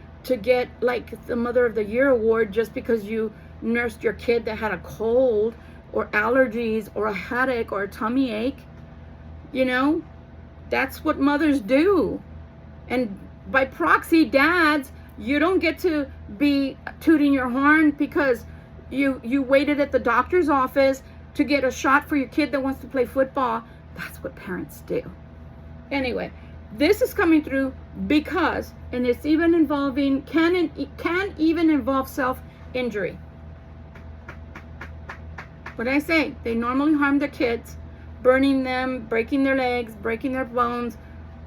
[SPEAKER 1] get like the Mother of the Year award just because you nursed your kid that had a cold or allergies or a headache or a tummy ache. You know, that's what mothers do. And by proxy, dads, you don't get to be tooting your horn because you waited at the doctor's office to get a shot for your kid that wants to play football. That's what parents do. Anyway, this is coming through because, and it's even involving, can even involve self-injury. What I say, they normally harm their kids, burning them, breaking their legs, breaking their bones,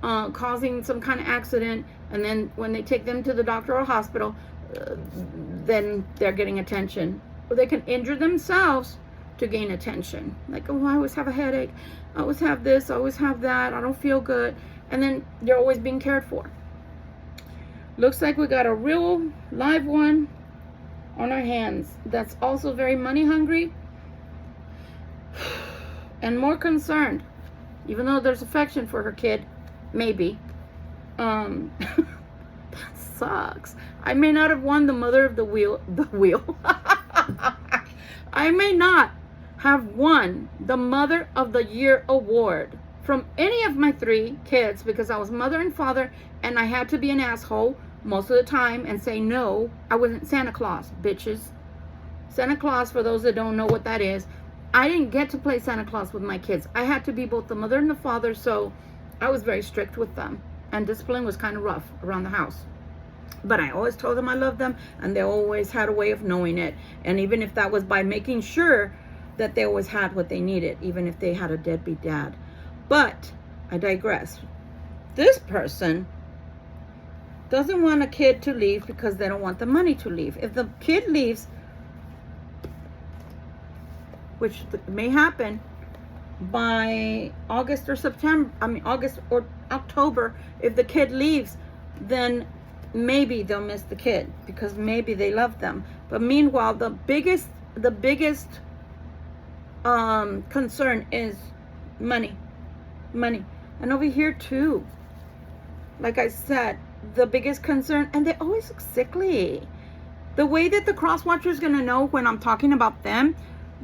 [SPEAKER 1] causing some kind of accident, and then when they take them to the doctor or hospital, then they're getting attention. Or they can injure themselves to gain attention. Like, oh, I always have a headache, I always have this, I always have that, I don't feel good. And then they're always being cared for. Looks like we got a real live one on our hands that's also very money hungry and more concerned, even though there's affection for her kid, maybe. That sucks. I may not have won the Mother of the Wheel. I may not have won the Mother of the Year award from any of my 3 kids because I was mother and father, and I had to be an asshole most of the time and say no. I wasn't Santa Claus, bitches. Santa Claus, for those that don't know what that is, I didn't get to play Santa Claus with my kids. I had to be both the mother and the father, so I was very strict with them. And discipline was kind of rough around the house. But I always told them I loved them, and they always had a way of knowing it. And even if that was by making sure that they always had what they needed, even if they had a deadbeat dad. But I digress. This person doesn't want a kid to leave because they don't want the money to leave. If the kid leaves, which may happen by August or October, if the kid leaves, then maybe they'll miss the kid because maybe they love them. But meanwhile, the biggest concern is money. And over here too, like I said, the biggest concern, and they always look sickly. The way that the cross watcher is going to know when I'm talking about them,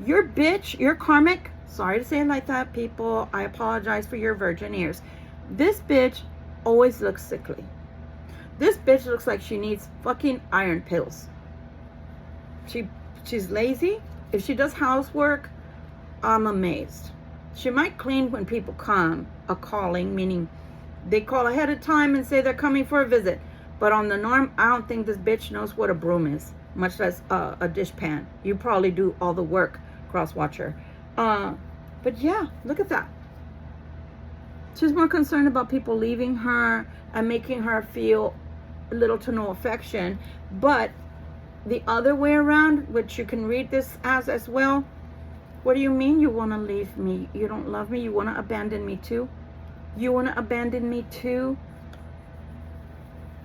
[SPEAKER 1] your bitch, your karmic, sorry to say it like that, people, I apologize for your virgin ears. This bitch always looks sickly. This bitch looks like she needs fucking iron pills. She's lazy. If she does housework, I'm amazed. She might clean when people come, a calling, meaning they call ahead of time and say they're coming for a visit. But on the norm, I don't think this bitch knows what a broom is, much less a dishpan. You probably do all the work, cross watcher. But yeah, look at that. She's more concerned about people leaving her and making her feel little to no affection. But the other way around, which you can read this as well, what do you mean you want to leave me? You don't love me? You want to abandon me too? You want to abandon me too?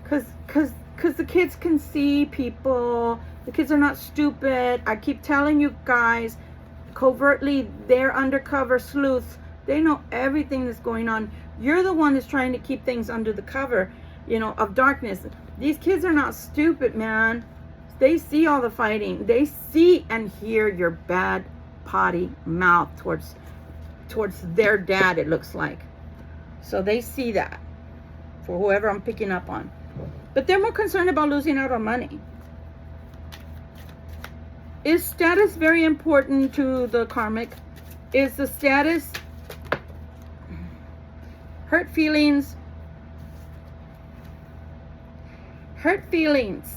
[SPEAKER 1] Because the kids can see people. The kids are not stupid. I keep telling you guys, covertly, they're undercover sleuths. They know everything that's going on. You're the one that's trying to keep things under the cover, of darkness. These kids are not stupid, man. They see all the fighting. They see and hear your bad potty mouth towards their dad, it looks like. So they see that, for whoever I'm picking up on. But they're more concerned about losing out on money. Is status very important to the karmic? Is the status hurt feelings? Hurt feelings.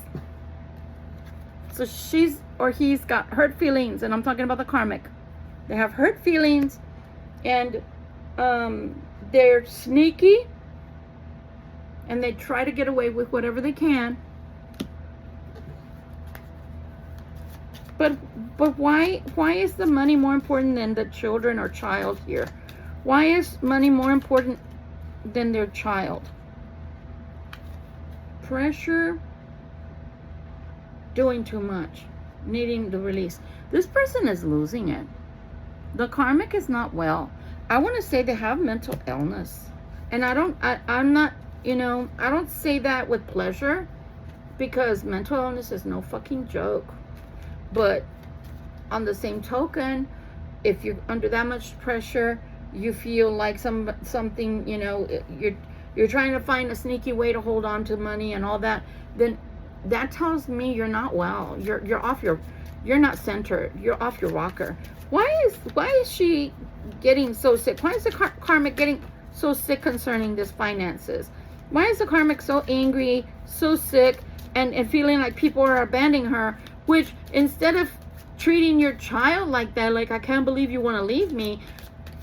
[SPEAKER 1] So she's or he's got hurt feelings, and I'm talking about the karmic. They have hurt feelings, and they're sneaky, and they try to get away with whatever they can. But why is the money more important than the children or child here? Why is money more important than their child? Pressure, doing too much, needing the release. This person is losing it. The karmic is not well. I want to say they have mental illness. And I'm not, I don't say that with pleasure, because mental illness is no fucking joke. But on the same token, if you're under that much pressure, you feel like something, you're trying to find a sneaky way to hold on to money and all that, then that tells me you're not well. You're not centered. You're off your rocker. Why is she getting so sick? Why is the karmic getting so sick concerning this finances? Why is the karmic so angry, so sick, and feeling like people are abandoning her? Which, instead of treating your child like that, like, I can't believe you want to leave me,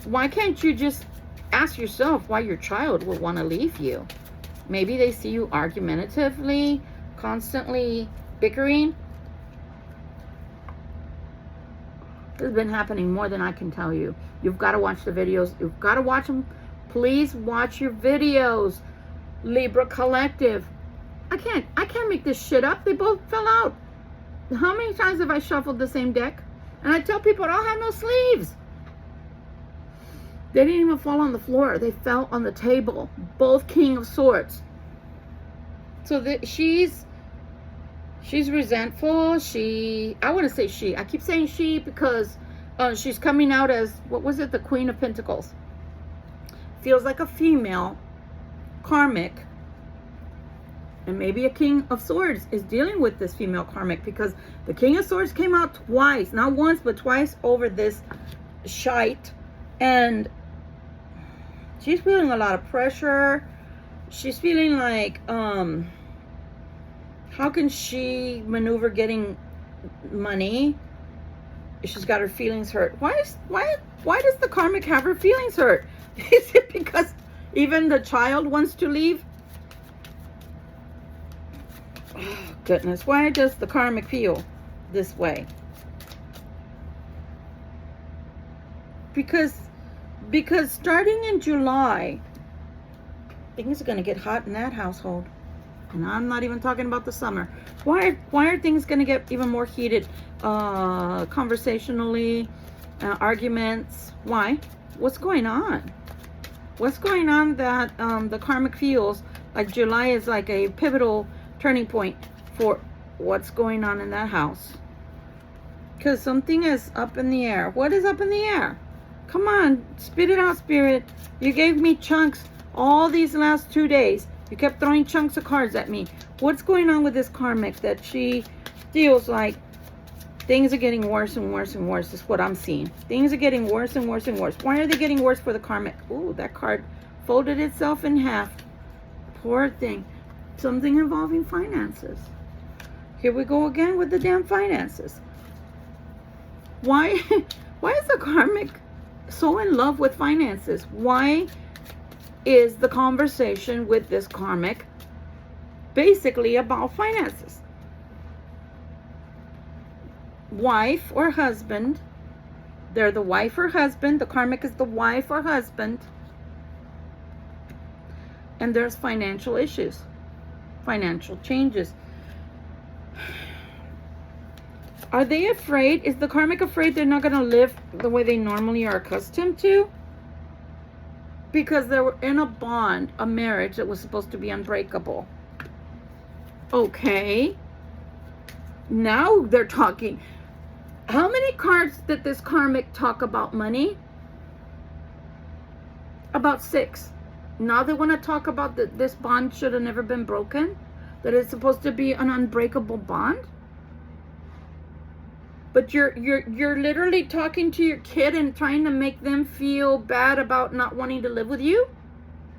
[SPEAKER 1] why can't you just ask yourself why your child would want to leave you? Maybe they see you argumentatively, constantly bickering. This has been happening more than I can tell you. You've got to watch the videos. You've got to watch them. Please watch your videos. Libra Collective. I can't make this shit up. They both fell out. How many times have I shuffled the same deck? And I tell people, I don't have no sleeves. They didn't even fall on the floor. They fell on the table. Both King of Swords. So she's resentful. I want to say she. I keep saying she because she's coming out as, what was it? The Queen of Pentacles. Feels like a female karmic. And maybe a King of Swords is dealing with this female karmic, because the King of Swords came out twice. Not once, but twice over this shite. And she's feeling a lot of pressure. She's feeling like, how can she maneuver getting money? She's got her feelings hurt. Why does the karmic have her feelings hurt? Is it because even the child wants to leave? Oh, goodness, why does the karmic feel this way? Because starting in July, things are going to get hot in that household. And I'm not even talking about the summer. Why are things going to get even more heated conversationally, arguments? Why? What's going on? What's going on that the karmic feels like July is like a pivotal turning point for what's going on in that house? Because something is up in the air. What is up in the air? Come on, spit it out, Spirit. You gave me chunks all these last 2 days. You kept throwing chunks of cards at me. What's going on with this karmic that she feels like things are getting worse and worse and worse? Is what I'm seeing. Things are getting worse and worse and worse. Why are they getting worse for the karmic? Ooh, that card folded itself in half. Poor thing. Something involving finances. Here we go again with the damn finances. Why is the karmic so in love with finances? Why is the conversation with this karmic basically about finances? Wife or husband. They're the wife or husband. The karmic is the wife or husband. And there's financial issues. Financial changes. Are they afraid? Is the karmic afraid they're not going to live the way they normally are accustomed to? Because they were in a bond, a marriage that was supposed to be unbreakable. Okay. Now they're talking. How many cards did this karmic talk about money? About 6. Now they want to talk about that this bond should have never been broken, that it's supposed to be an unbreakable bond. But you're literally talking to your kid and trying to make them feel bad about not wanting to live with you,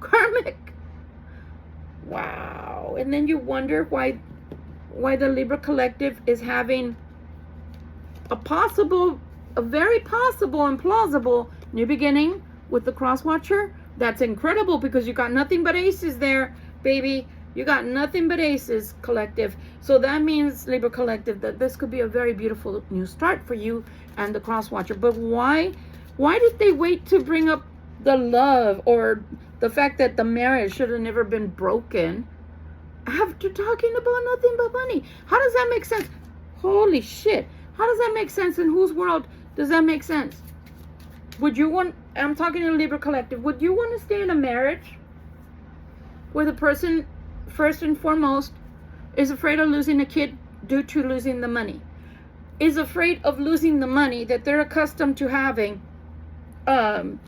[SPEAKER 1] karmic. Wow. And then you wonder why the Libra collective is having a very possible and plausible new beginning with the cross watcher. That's incredible, because you got nothing but aces there, baby. You got nothing but aces, collective. So that means, Libra collective, that this could be a very beautiful new start for you and the cross watcher. But why did they wait to bring up the love or the fact that the marriage should have never been broken after talking about nothing but money? How does that make sense? Holy shit. How does that make sense? In whose world does that make sense? Would you want, I'm talking to Libra collective, would you want to stay in a marriage where the person, first and foremost, is afraid of losing a kid due to losing the money, is afraid of losing the money that they're accustomed to having, and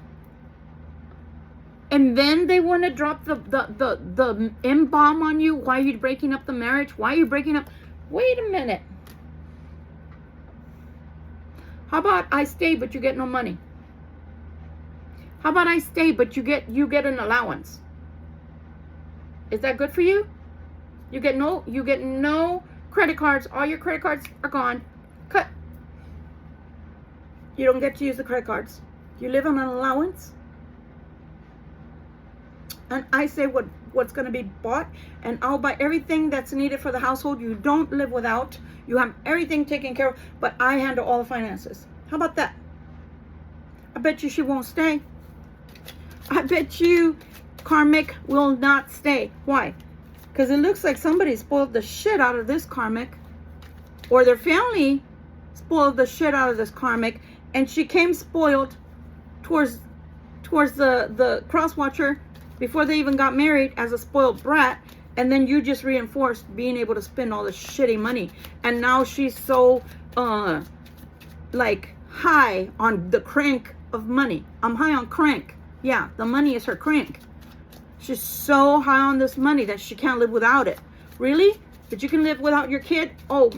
[SPEAKER 1] then they want to drop the M-bomb on you? Why are you breaking up the marriage? Why are you breaking up? Wait a minute. How about I stay but you get no money? How about I stay but you get an allowance? Is that good for you? You get no credit cards. All your credit cards are gone. Cut. You don't get to use the credit cards. You live on an allowance. And I say what's going to be bought, and I'll buy everything that's needed for the household. You don't live without. You have everything taken care of, but I handle all the finances. How about that? I bet you she won't stay. I bet you karmic will not stay. Why? Because it looks like somebody spoiled the shit out of this karmic, or their family spoiled the shit out of this karmic, and she came spoiled towards the cross watcher before they even got married as a spoiled brat, and then you just reinforced being able to spend all this shitty money, and now she's so like high on the crank of money. I'm high on crank. Yeah, the money is her crank. She's so high on this money that she can't live without it. Really? But you can live without your kid? Oh,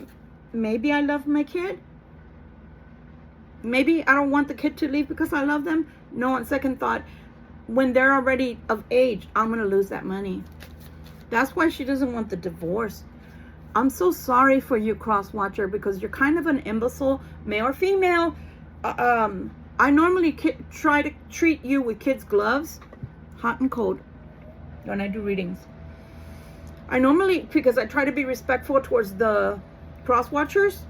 [SPEAKER 1] maybe I love my kid. Maybe I don't want the kid to leave because I love them. No, on second thought, when they're already of age, I'm going to lose that money. That's why she doesn't want the divorce. I'm so sorry for you, cross watcher, because you're kind of an imbecile, male or female. I normally try to treat you with kids' gloves, hot and cold, when I do readings. I normally, because I try to be respectful towards the cross watchers,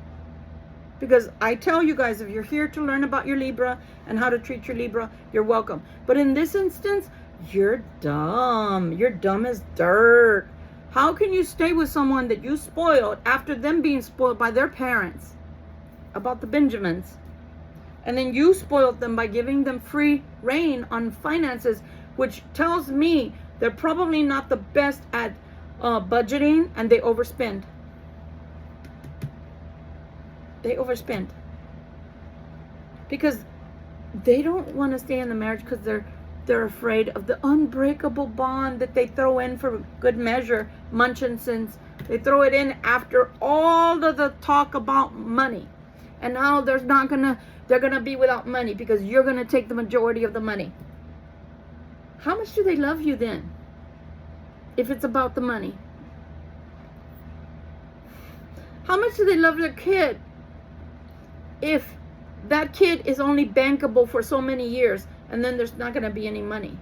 [SPEAKER 1] because I tell you guys, if you're here to learn about your Libra and how to treat your Libra, you're welcome. But in this instance, you're dumb. You're dumb as dirt. How can you stay with someone that you spoiled after them being spoiled by their parents about the Benjamins? And then you spoiled them by giving them free reign on finances, which tells me they're probably not the best at budgeting, and they overspend. They overspend because they don't want to stay in the marriage because they're afraid of the unbreakable bond that they throw in for good measure. Munchinsons, they throw it in after all of the talk about money, and now they're gonna be without money because you're gonna take the majority of the money. How much do they love you then, if it's about the money? How much do they love their kid if that kid is only bankable for so many years and then there's not going to be any money?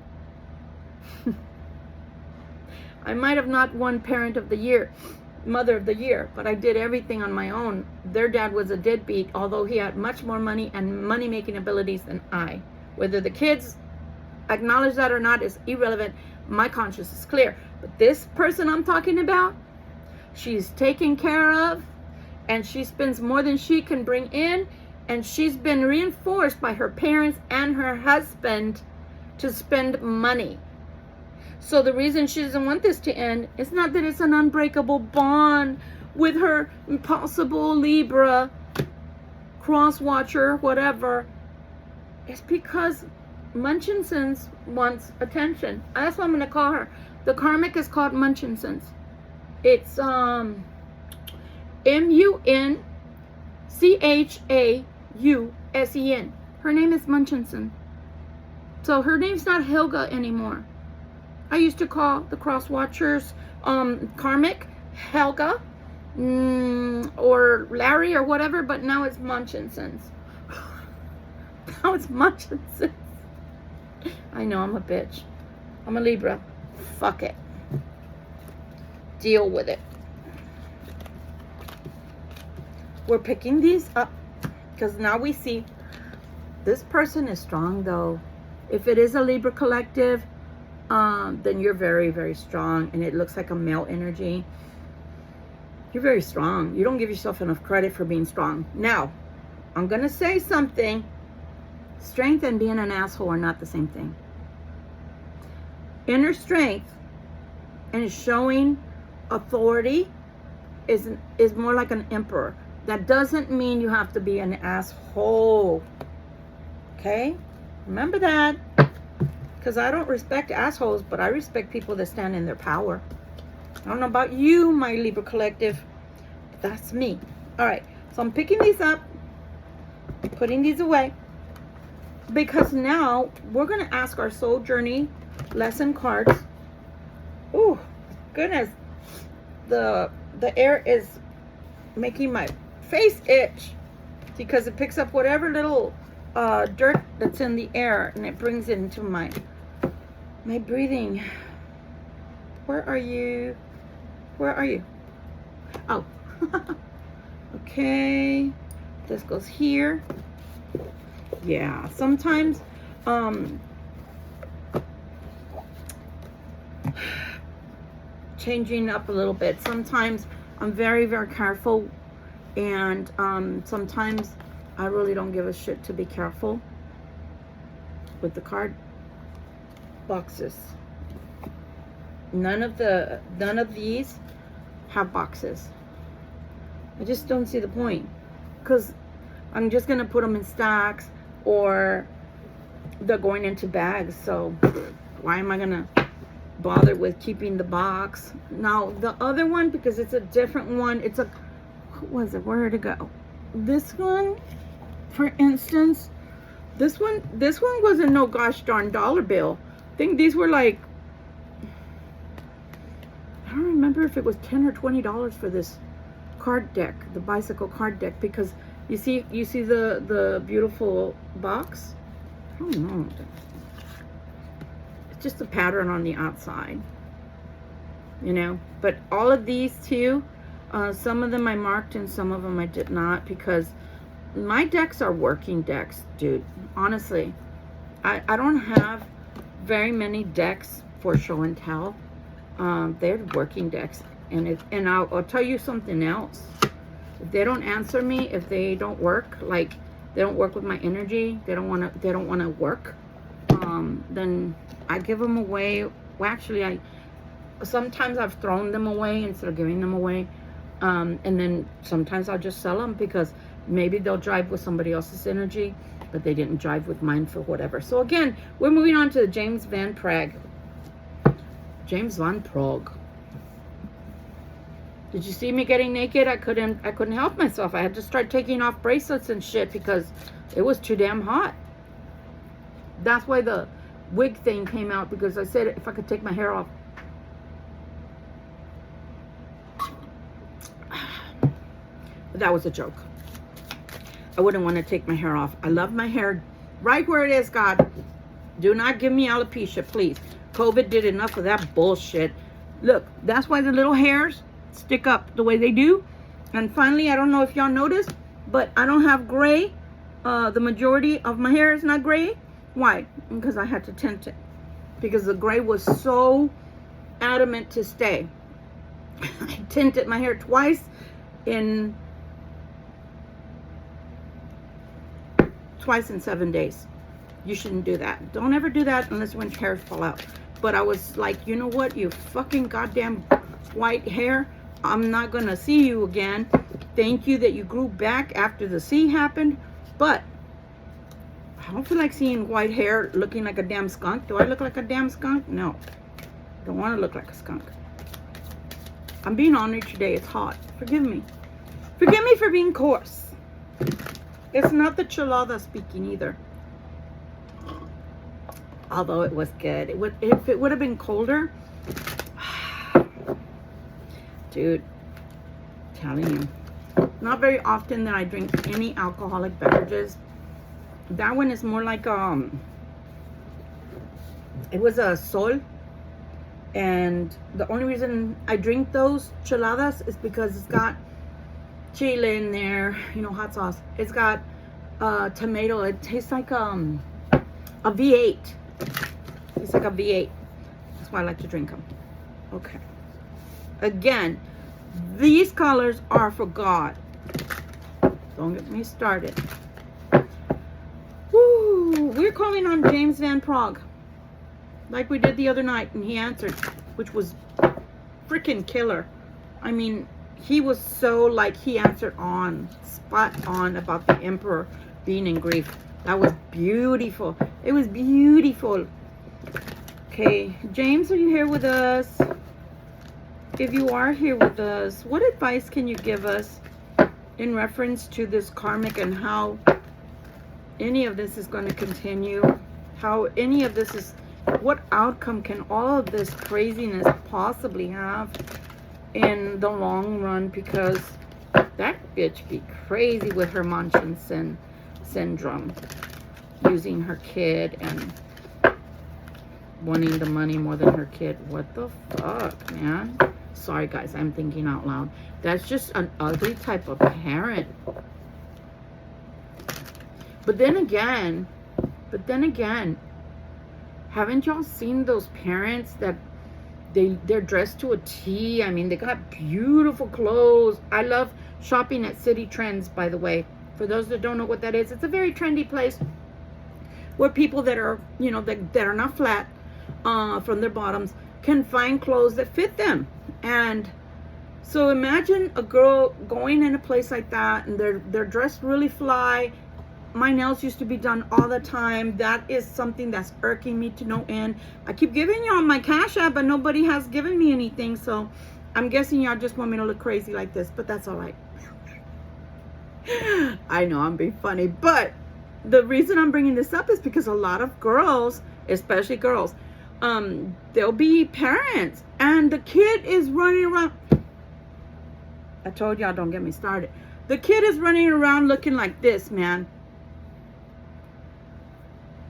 [SPEAKER 1] I might have not won parent of the year, mother of the year, but I did everything on my own. Their dad was a deadbeat, although he had much more money and money making abilities than I. Whether the kids acknowledge that or not is irrelevant. My conscience is clear. But this person I'm talking about, she's taken care of, and she spends more than she can bring in, and she's been reinforced by her parents and her husband to spend money. So the reason she doesn't want this to end is not that it's an unbreakable bond with her impossible Libra cross watcher, whatever, it's because Munchinsons wants attention. That's what I'm going to call her. The karmic is called Munchinsons. It's Munchausen. Her name is Munchinson. So her name's not Helga anymore. I used to call the cross watchers karmic Helga or Larry or whatever, but now it's Munchinsons. Now it's Munchinsons. I know I'm a bitch. I'm a Libra. Fuck it. Deal with it. We're picking these up because now we see this person is strong though. If it is a Libra collective, then you're very, very strong, and it looks like a male energy. You're very strong. You don't give yourself enough credit for being strong. Now, I'm going to say something. Strength and being an asshole are not the same thing. Inner strength and showing authority is more like an emperor. That doesn't mean you have to be an asshole. Okay? Remember that. Because I don't respect assholes, but I respect people that stand in their power. I don't know about you, my Libra collective, but that's me. All right, so I'm picking these up, putting these away, because now we're going to ask our soul journey lesson cards. Oh, goodness. The air is making my face itch because it picks up whatever little dirt that's in the air, and it brings it into my breathing. Where are you? Where are you? Oh. Okay. This goes here. Yeah. Sometimes, changing up a little bit. Sometimes I'm very, very careful. And sometimes I really don't give a shit to be careful with the card boxes. None of these have boxes. I just don't see the point, because I'm just gonna put them in stacks, or they're going into bags. So why am I gonna bother with keeping the box? Now the other one, because it's a different one, it's a, what was it, where did it go? This one, for instance, this one wasn't no gosh darn dollar bill. I think these were like, I don't remember if it was $10 or $20 for this card deck, the bicycle card deck, because you see the beautiful box. I don't know. It's just a pattern on the outside, you know. But all of these too, some of them I marked and some of them I did not, because my decks are working decks, dude. Honestly, I don't have very many decks for show and tell. They're working decks, and I'll tell you something else. If they don't answer me, if they don't work, like they don't work with my energy, they don't want to work, then I give them away. Well, actually, sometimes I've thrown them away instead of giving them away, and then sometimes I'll just sell them, because maybe they'll drive with somebody else's energy, but they didn't drive with mine for whatever. So again, we're moving on to James Van Prague. James Van Prague. Did you see me getting naked? I couldn't help myself. I had to start taking off bracelets and shit because it was too damn hot. That's why the wig thing came out, because I said if I could take my hair off. That was a joke. I wouldn't want to take my hair off. I love my hair right where it is, God. Do not give me alopecia, please. COVID did enough of that bullshit. Look, that's why the little hairs stick up the way they do. And finally, I don't know if y'all noticed, but I don't have gray. The majority of my hair is not gray. Why? Because I had to tint it. Because the gray was so adamant to stay. I tinted my hair twice in 7 days. You shouldn't do that. Don't ever do that unless when hairs fall out. But I was like, you know what? You fucking goddamn white hair. I'm not going to see you again. Thank you that you grew back after the sea happened. But I don't feel like seeing white hair looking like a damn skunk. Do I look like a damn skunk? No. Don't want to look like a skunk. I'm being honored today. It's hot. Forgive me. Forgive me for being coarse. It's not the chelada speaking either. Although it was good. It would, if it would have been colder. Dude, telling you. Not very often that I drink any alcoholic beverages. That one is more like it was a sol. And the only reason I drink those cheladas is because it's got chile in there, you know, hot sauce. It's got tomato. It tastes like a V8. It's like a V8. That's why I like to drink them. Okay. Again, these colors are for God. Don't get me started. Woo! We're calling on James Van Prague, like we did the other night, and he answered, which was freaking killer. I mean, he was so like, he answered on, spot on about the Emperor being in grief. That was beautiful. It was beautiful. Okay, James, are you here with us? If you are here with us, what advice can you give us in reference to this karmic and how any of this is going to continue? How any of this is, what outcome can all of this craziness possibly have in the long run? Because that bitch be crazy with her Munchausen syndrome, using her kid and wanting the money more than her kid. What the fuck, man? Sorry guys, I'm thinking out loud. That's just an ugly type of parent. But then again, haven't y'all seen those parents that they're dressed to a T? I mean, they got beautiful clothes. I love shopping at City Trends, by the way. For those that don't know what that is, it's a very trendy place where people that are, you know, that are not flat from their bottoms can find clothes that fit them. And so imagine a girl going in a place like that, and they're dressed really fly. My nails used to be done all the time. That is something that's irking me to no end. I keep giving y'all my Cash App, but nobody has given me anything. So I'm guessing y'all just want me to look crazy like this, but that's all right. I know I'm being funny, but the reason I'm bringing this up is because a lot of girls, especially girls, they'll be parents and the kid is running around. I told y'all, don't get me started. The kid is running around looking like this, man.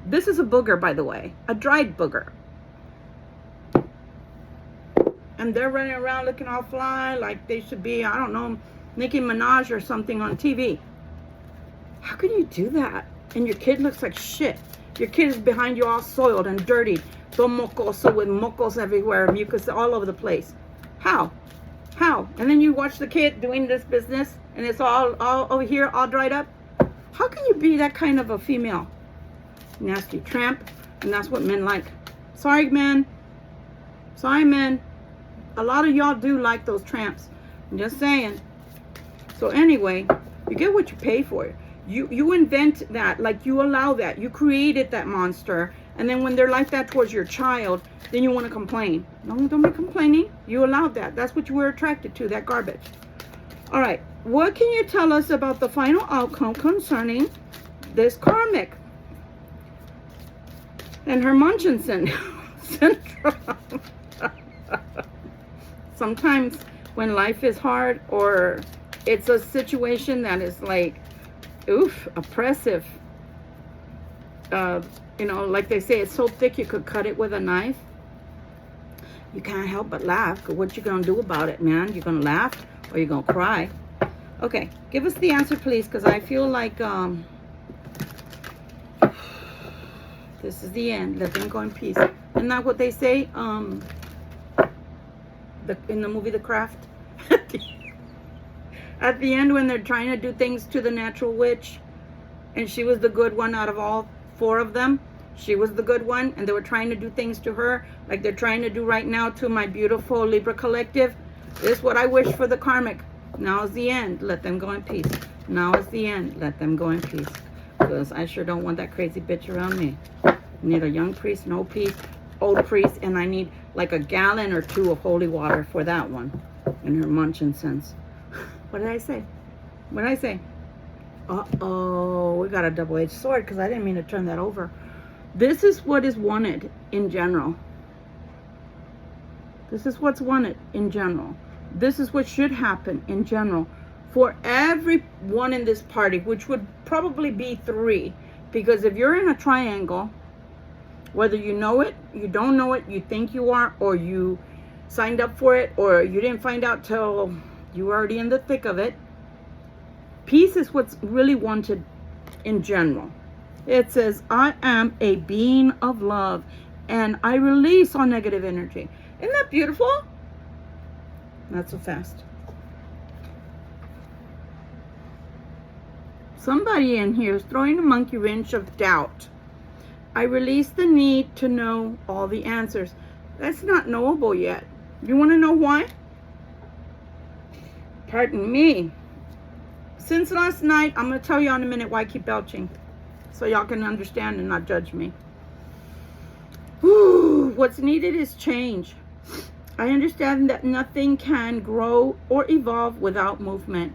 [SPEAKER 1] This is a booger, by the way, a dried booger. And they're running around looking all fly like they should be, I don't know, Nicki Minaj or something on TV. How can you do that? And your kid looks like shit. Your kid is behind you all soiled and dirty. So mocoso with mocos everywhere, mucus all over the place. How? How? And then you watch the kid doing this business and it's all over here, all dried up. How can you be that kind of a female? Nasty tramp. And that's what men like. Sorry, men. Sorry, men. A lot of y'all do like those tramps. I'm just saying. So anyway, you get what you pay for. You invent that, like you allow that. You created that monster. And then when they're like that towards your child, then you want to complain. No, don't be complaining. You allowed that. That's what you were attracted to, that garbage. All right. What can you tell us about the final outcome concerning this karmic and her Munchausen syndrome? Sometimes when life is hard or it's a situation that is like, oof, oppressive. You know, like they say, it's so thick you could cut it with a knife. You can't help but laugh. What you gonna do about it, man? You gonna laugh or you gonna cry? Okay, give us the answer, please, because I feel like this is the end. Let them go in peace. Isn't that what they say? In the movie The Craft. At the end, when they're trying to do things to the natural witch, and she was the good one out of all 4 of them. She was the good one, and they were trying to do things to her like they're trying to do right now to my beautiful Libra collective. This is what I wish for the karmic. Now is the end. Let them go in peace. Now is the end. Let them go in peace. Because I sure don't want that crazy bitch around me. I need a young priest, an old priest, and I need like a gallon or 2 of holy water for that one. And her munching sense. What did I say? What did I say? Uh-oh, we got a double-edged sword because I didn't mean to turn that over. This is what is wanted in general. This is what's wanted in general. This is what should happen in general for everyone in this party, which would probably be 3. Because if you're in a triangle, whether you know it, you don't know it, you think you are, or you signed up for it, or you didn't find out till you were already in the thick of it, peace is what's really wanted in general. It says, I am a being of love, and I release all negative energy. Isn't that beautiful? Not so fast. Somebody in here is throwing a monkey wrench of doubt. I release the need to know all the answers. That's not knowable yet. You want to know why? Pardon me. Since last night, I'm going to tell you in a minute why I keep belching. So y'all can understand and not judge me. Whew, what's needed is change. I understand that nothing can grow or evolve without movement.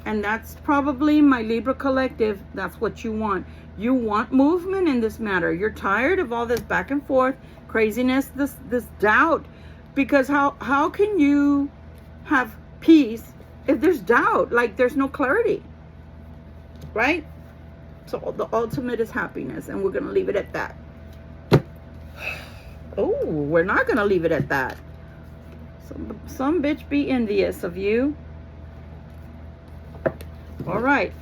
[SPEAKER 1] And that's probably my Libra collective. That's what you want. You want movement in this matter. You're tired of all this back and forth craziness, this doubt. Because how can you have peace if there's doubt? Like there's no clarity. Right? So the ultimate is happiness, and we're going to leave it at that. Oh, we're not going to leave it at that. Some bitch be envious of you. All right.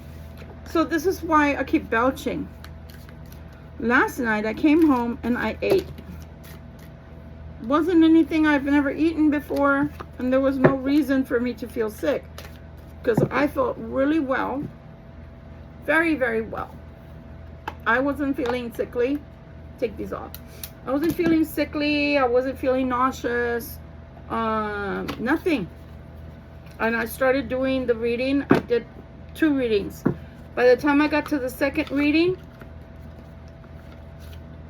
[SPEAKER 1] So this is why I keep belching. Last night I came home and I ate. Wasn't anything I've never eaten before, and there was no reason for me to feel sick because I felt really well. Very, very well. I wasn't feeling sickly. Take these off. I wasn't feeling sickly. I wasn't feeling nauseous. Nothing. And I started doing the reading. I did 2 readings. By the time I got to the second reading,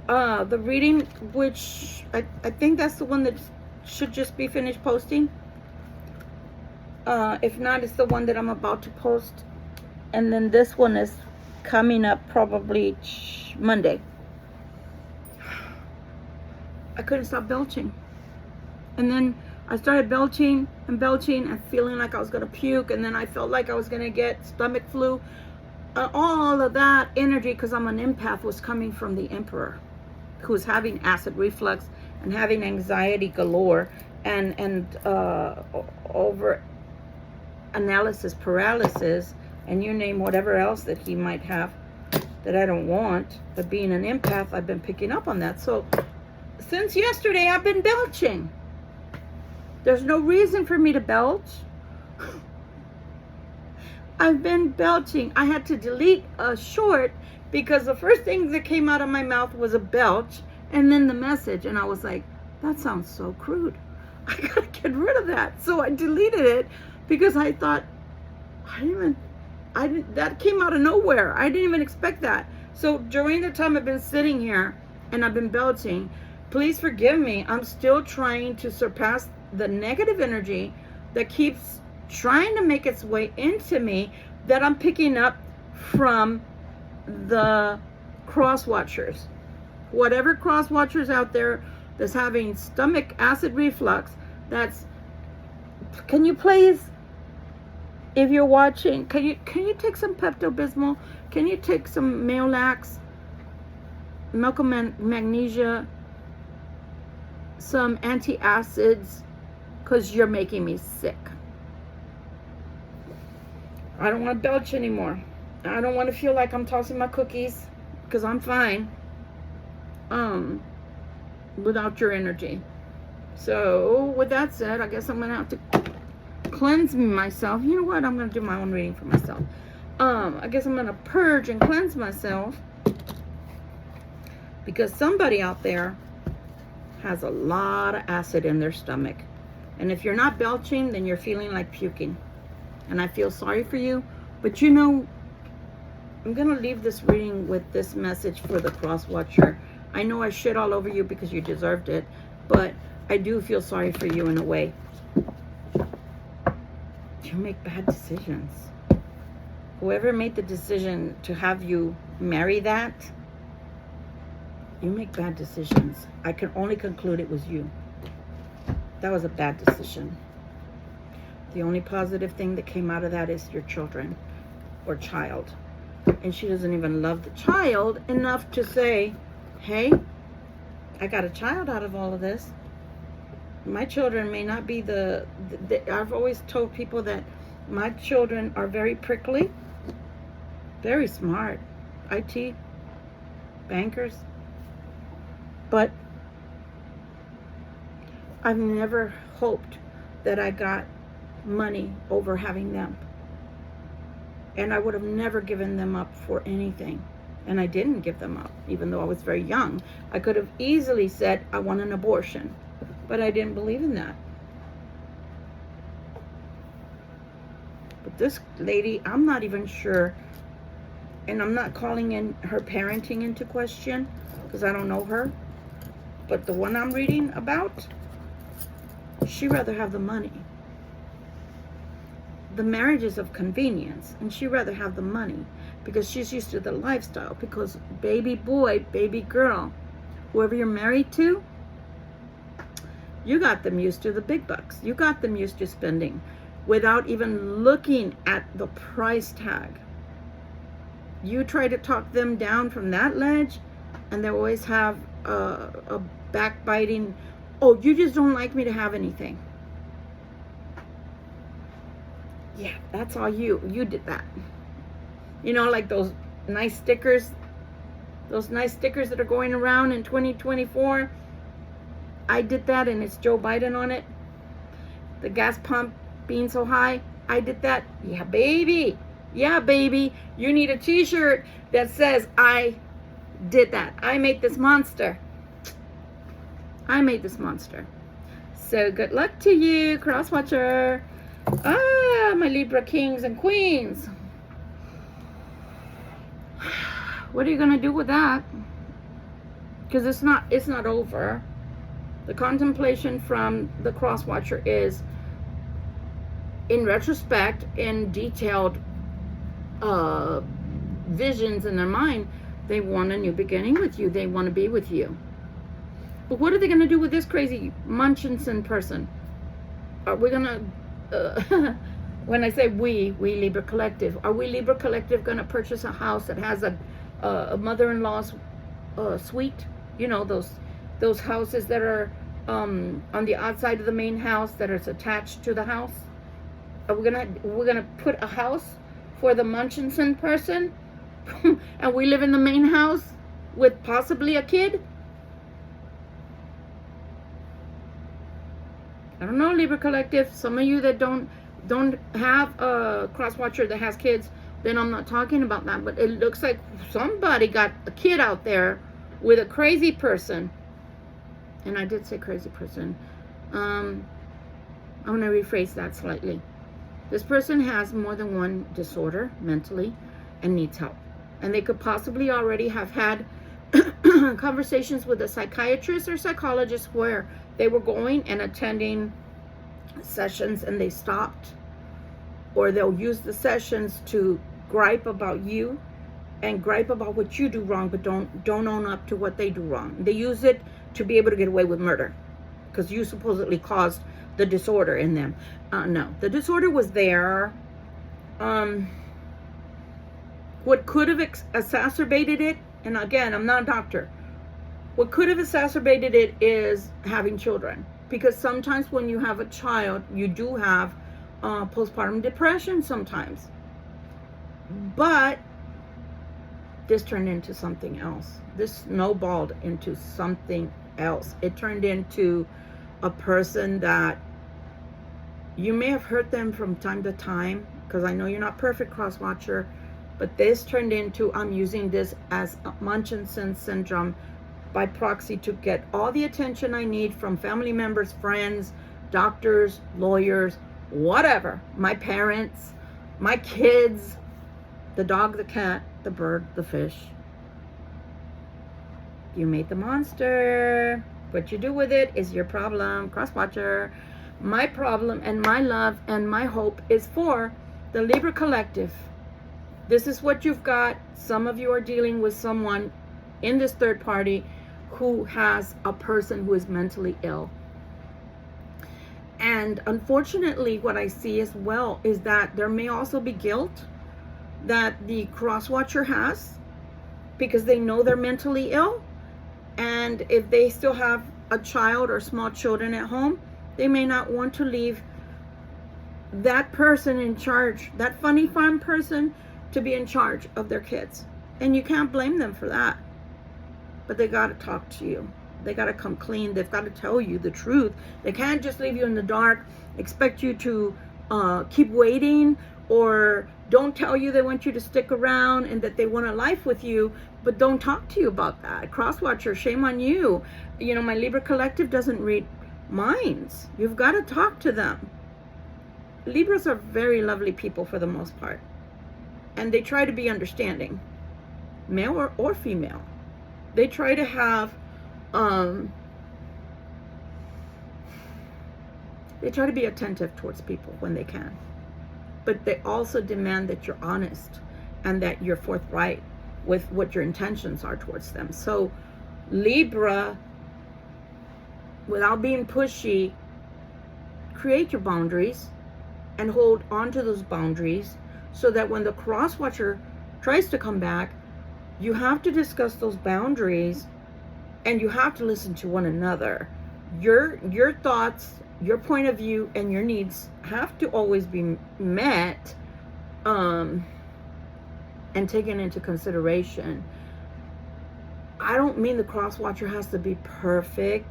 [SPEAKER 1] the reading, which I think that's the one that should just be finished posting. If not, it's the one that I'm about to post. And then this one is coming up probably Monday. I couldn't stop belching. And then I started belching and feeling like I was going to puke. And then I felt like I was going to get stomach flu. All of that energy, because I'm an empath, was coming from the Emperor, who's having acid reflux and having anxiety galore and over analysis paralysis, and you name whatever else that he might have that I don't want. But being an empath, I've been picking up on that. So since yesterday, I've been belching. There's no reason for me to belch. I've been belching. I had to delete a short because the first thing that came out of my mouth was a belch and then the message. And I was like, that sounds so crude. I gotta get rid of that. So I deleted it because I thought, that came out of nowhere. I didn't even expect that. So during the time I've been sitting here and I've been belching, please forgive me. I'm still trying to surpass the negative energy that keeps trying to make its way into me that I'm picking up from the cross watchers. Whatever cross watchers out there that's having stomach acid reflux, can you please, if you're watching, can you take some Pepto-Bismol? Can you take some Maolax, milk of magnesia, some antacids, because you're making me sick. I don't want to belch anymore. I don't want to feel like I'm tossing my cookies, because I'm fine without your energy. So with that said, I guess I'm going to have to cleanse myself. You know what? I'm going to do my own reading for myself. I guess I'm going to purge and cleanse myself, because somebody out there has a lot of acid in their stomach. And if you're not belching, then you're feeling like puking. And I feel sorry for you. But you know, I'm going to leave this reading with this message for the cross watcher. I know I shit all over you because you deserved it, but I do feel sorry for you in a way. You make bad decisions. Whoever made the decision to have you marry that, you make bad decisions. I can only conclude it was you. That was a bad decision. The only positive thing that came out of that is your children or child. And she doesn't even love the child enough to say, hey, I got a child out of all of this. My children may not be I've always told people that my children are very prickly, very smart, IT, bankers. But I've never hoped that I got money over having them. And I would have never given them up for anything. And I didn't give them up, even though I was very young. I could have easily said, I want an abortion. But I didn't believe in that. But this lady, I'm not even sure. And I'm not calling in her parenting into question, because I don't know her. But the one I'm reading about, she'd rather have the money. The marriage is of convenience, and she'd rather have the money because she's used to the lifestyle. Because baby boy, baby girl, whoever you're married to, you got them used to the big bucks. You got them used to spending without even looking at the price tag. You try to talk them down from that ledge, and they always have a backbiting, oh, you just don't like me to have anything. Yeah, that's all you did that. You know, like those nice stickers that are going around in 2024. I did that, and it's Joe Biden on it. The gas pump being so high, I did that. Yeah, baby. Yeah, baby. You need a t-shirt that says, I did that. I made this monster. I made this monster. So good luck to you, crosswatcher. Ah, my Libra kings and queens. What are you going to do with that? Because it's not over. The contemplation from the crosswatcher is, in retrospect, in detailed visions in their mind, they want a new beginning with you. They want to be with you. But what are they going to do with this crazy Munchausen person? Are we going to, when I say we Libra Collective, are we Libra Collective going to purchase a house that has a mother-in-law's suite? You know, those houses that are on the outside of the main house that is attached to the house? Are we're gonna put a house for the Munchausen person, and we live in the main house with possibly a kid? I don't know, Libra Collective. Some of you that don't have a crosswatcher that has kids, then I'm not talking about that. But it looks like somebody got a kid out there with a crazy person. And I did say crazy person. I'm going to rephrase that slightly. This person has more than one disorder mentally and needs help. And they could possibly already have had conversations with a psychiatrist or psychologist where they were going and attending sessions and they stopped. Or they'll use the sessions to gripe about you and gripe about what you do wrong, but don't own up to what they do wrong. They use it to be able to get away with murder because you supposedly caused the disorder in them. No, the disorder was there. What could have exacerbated it, and again, I'm not a doctor, what could have exacerbated it is having children. Because sometimes when you have a child, you do have postpartum depression sometimes. But this turned into something else. This snowballed into something else. It turned into a person that you may have hurt them from time to time, because I know you're not perfect, crosswatcher, but this turned into, I'm using this as Munchausen syndrome by proxy to get all the attention I need from family members, friends, doctors, lawyers, whatever, my parents, my kids, the dog, the cat, the bird, the fish. You made the monster. What you do with it is your problem, cross-watcher. My problem and my love and my hope is for the Libra collective. This is what you've got. Some of you are dealing with someone in this third party who has a person who is mentally ill. And unfortunately, what I see as well is that there may also be guilt that the cross-watcher has because they know they're mentally ill. And if they still have a child or small children at home, they may not want to leave that person in charge, that funny farm person, to be in charge of their kids. And you can't blame them for that. But they got to talk to you. They got to come clean. They've got to tell you the truth. They can't just leave you in the dark, expect you to keep waiting, or don't tell you they want you to stick around and that they want a life with you, but don't talk to you about that. Crosswatcher, shame on you. You know, my Libra collective doesn't read minds. You've got to talk to them. Libras are very lovely people for the most part. And they try to be understanding, male or female. They try to have, they try to be attentive towards people when they can. But they also demand that you're honest and that you're forthright with what your intentions are towards them. So Libra, without being pushy, create your boundaries and hold on to those boundaries so that when the cross-watcher tries to come back, you have to discuss those boundaries and you have to listen to one another. Your thoughts, your point of view, and your needs have to always be met and taken into consideration. I don't mean the cross-watcher has to be perfect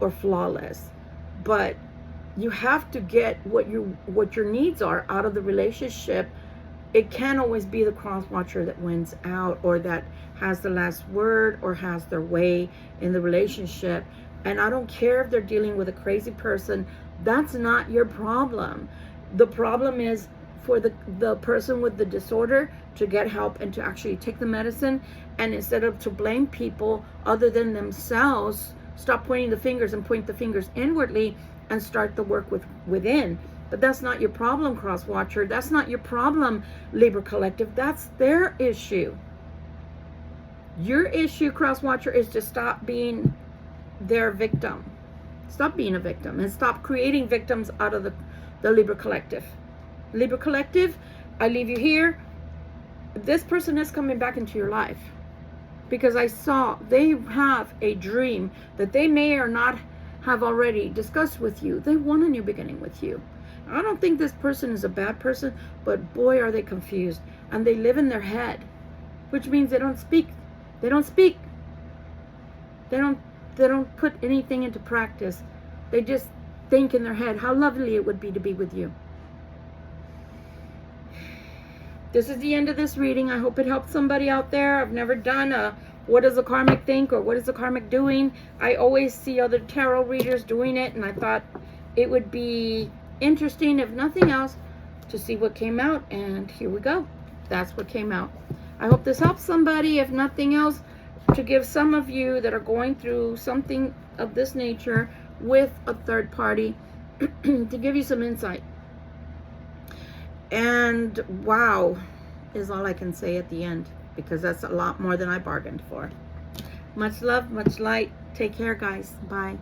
[SPEAKER 1] or flawless, but you have to get what your needs are out of the relationship. It can't always be the cross-watcher that wins out or that has the last word or has their way in the relationship. And I don't care if they're dealing with a crazy person. That's not your problem. The problem is for the person with the disorder to get help and to actually take the medicine. And instead of to blame people other than themselves, stop pointing the fingers and point the fingers inwardly and start the work within. But that's not your problem, cross-watcher. That's not your problem, Libra collective. That's their issue. Your issue, cross-watcher, is to stop being their victim. Stop being a victim and stop creating victims out of the Libra collective. Libra collective, I leave you here. This person is coming back into your life because I saw they have a dream that they may or not have already discussed with you. They want a new beginning with you. I don't think this person is a bad person, but boy, are they confused. And they live in their head, which means they don't speak. They don't speak. They don't put anything into practice. They just think in their head how lovely it would be to be with you. This is the end of this reading. I hope it helps somebody out there. I've never done a what does the karmic think or what is the karmic doing. I always see other tarot readers doing it, and I thought it would be interesting, if nothing else, to see what came out. And here we go. That's what came out. I hope this helps somebody, if nothing else, to give some of you that are going through something of this nature with a third party to give you some insight. And wow is all I can say at the end, because that's a lot more than I bargained for. Much love, much light. Take care, guys. Bye.